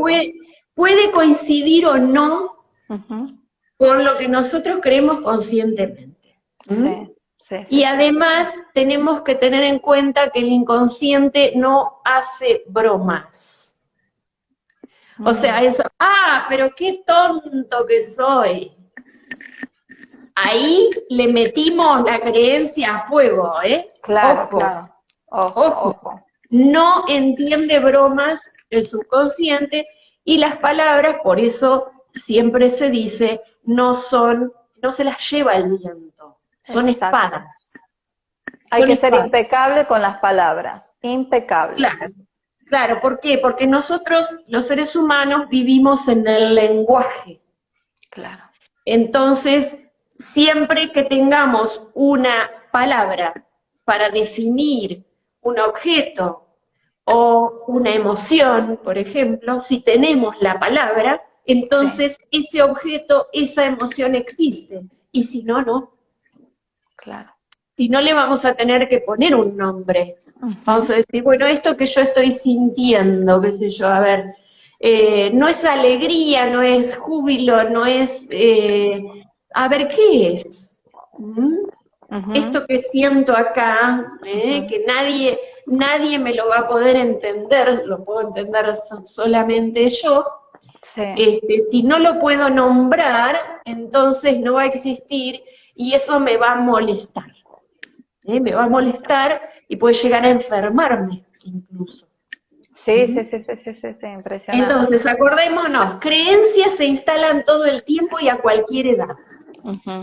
puede coincidir o no Ujú. con lo que nosotros creemos conscientemente. ¿Mm? Sí, sí, Y sí, sí. además tenemos que tener en cuenta que el inconsciente no hace bromas. O sea, Mm. eso, pero qué tonto que soy. Ahí le metimos la creencia a fuego, ¿eh? Claro, Ojo, claro. Ojo, ojo. ojo. No entiende bromas el subconsciente y las palabras, por eso siempre se dice, no se las lleva el viento, son Exacto. espadas, Hay son que ser espadas. impecable con las palabras. Claro, Impecables. claro, ¿por qué? Porque nosotros, los seres humanos, vivimos en el lenguaje. Claro. Entonces, siempre que tengamos una palabra para definir un objeto o una emoción, por ejemplo, si tenemos la palabra, Sí, entonces ese objeto, esa emoción existe. Y si no, no. claro. Si no, le vamos a tener que poner un nombre. Vamos Ujú. a decir, bueno, esto que yo estoy sintiendo, qué sé yo, a ver, no es alegría, no es júbilo, no es, a ver, ¿qué es? ¿Mm? Ujú, Esto que siento acá, ujú. que nadie me lo va a poder entender, lo puedo entender solamente yo. Sí, Si no lo puedo nombrar, entonces no va a existir y eso me va a molestar. Me va a molestar y puede llegar a enfermarme incluso. Sí, sí, sí, sí, sí, sí, sí, impresionante. Entonces, acordémonos, creencias se instalan todo el tiempo y a cualquier edad.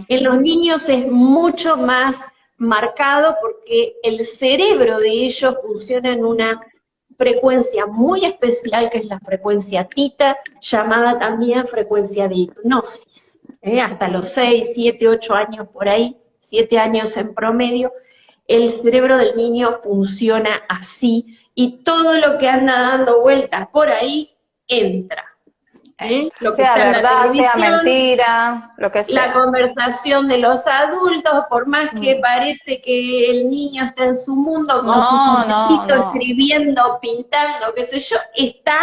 En los niños es mucho más marcado porque el cerebro de ellos funciona en una frecuencia muy especial, que es la frecuencia tita, llamada también frecuencia de hipnosis. Hasta los 6, 7, 8 años por ahí, 7 años en promedio, el cerebro del niño funciona así y todo lo que anda dando vueltas por ahí entra. Lo que sea está en la verdad, sea televisión, mentira, lo que la sea. conversación de los adultos, por más que parece que el niño está en su mundo con su No, no, juguetito, no. escribiendo, pintando, qué sé yo, está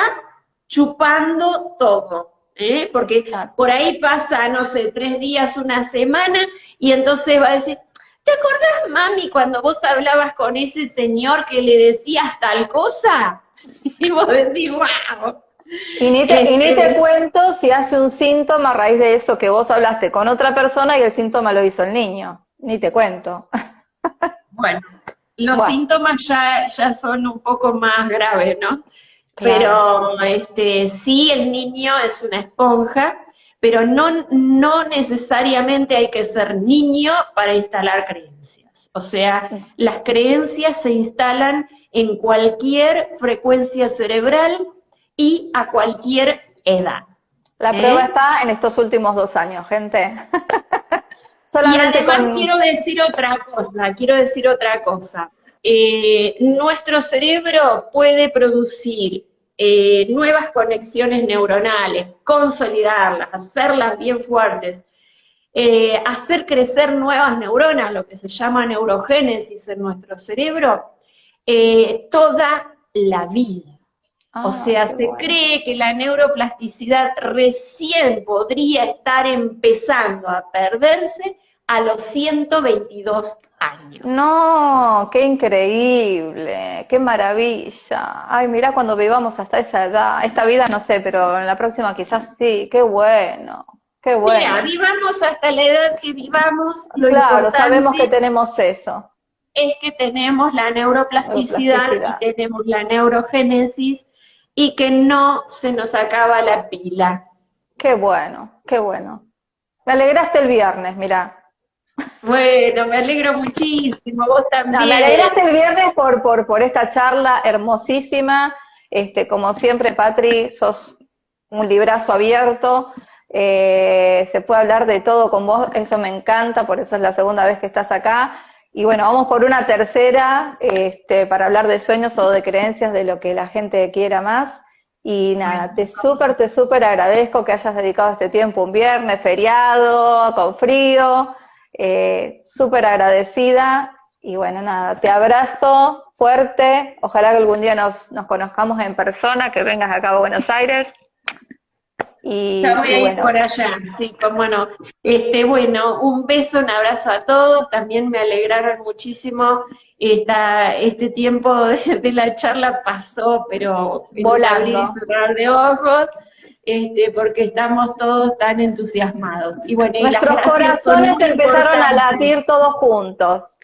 chupando todo. Porque Exacto. por ahí pasa, no sé, 3 días, una semana, y entonces va a decir, ¿te acordás, mami, cuando vos hablabas con ese señor que le decías tal cosa? Y vos decís, wow. Y ni te cuento si hace un síntoma a raíz de eso que vos hablaste con otra persona y el síntoma lo hizo el niño. Ni te cuento. Bueno, los Bueno, síntomas ya son un poco más graves, ¿no? claro. Pero sí, el niño es una esponja, pero no necesariamente hay que ser niño para instalar creencias. O sea, las creencias se instalan en cualquier frecuencia cerebral y a cualquier edad. La prueba está en estos últimos 2 años, gente. Y Solamente además con... quiero decir otra cosa. Nuestro cerebro puede producir nuevas conexiones neuronales, consolidarlas, hacerlas bien fuertes, hacer crecer nuevas neuronas, lo que se llama neurogénesis en nuestro cerebro, toda la vida. O sea, qué se bueno. cree que la neuroplasticidad recién podría estar empezando a perderse a los 122 años. No, qué increíble, qué maravilla. Ay, mira cuando vivamos hasta esa edad. Esta vida no sé, pero en la próxima quizás sí. Qué bueno, qué Mira, bueno. vivamos hasta la edad que vivamos, lo Claro, sabemos que importante tenemos eso, es que tenemos la neuroplasticidad y neuroplasticidad. tenemos la neurogénesis y que no se nos acaba la pila. Qué bueno, qué bueno. Me alegraste el viernes, mira. Bueno, me alegro muchísimo, vos No, me también. alegraste el viernes por esta charla hermosísima. Como siempre, Patri, sos un librazo abierto. Se puede hablar de todo con vos, eso me encanta, por eso es la segunda vez que estás acá. Y bueno, vamos por una tercera para hablar de sueños o de creencias, de lo que la gente quiera más. Y nada, te súper agradezco que hayas dedicado este tiempo, un viernes, feriado, con frío. Súper agradecida. Y bueno, nada, te abrazo fuerte. Ojalá que algún día nos conozcamos en persona, que vengas acá a Buenos Aires. Ya voy Y a ir bueno, por allá, sí, cómo no. Bueno, un beso, un abrazo a todos. También me alegraron muchísimo este tiempo de la charla pasó, pero en un abrir y volando. cerrar de ojos, porque estamos todos tan entusiasmados. Y bueno, y las Nuestros gracias son corazones muy empezaron a importantes. latir todos juntos.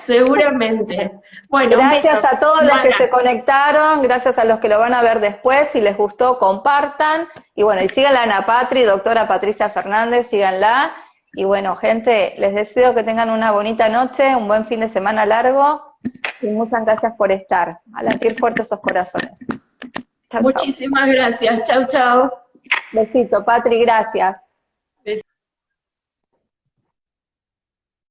Seguramente. Bueno, un Gracias beso, a todos un los que se abrazo. conectaron, gracias a los que lo van a ver después, si les gustó, compartan, y bueno, y síganla a Ana Patri, doctora Patricia Fernández, síganla, y bueno, gente, les deseo que tengan una bonita noche, un buen fin de semana largo, y muchas gracias por estar, a latir fuerte esos corazones. Chau, chau. Muchísimas gracias. Chau, chau. Besito, Patri, gracias.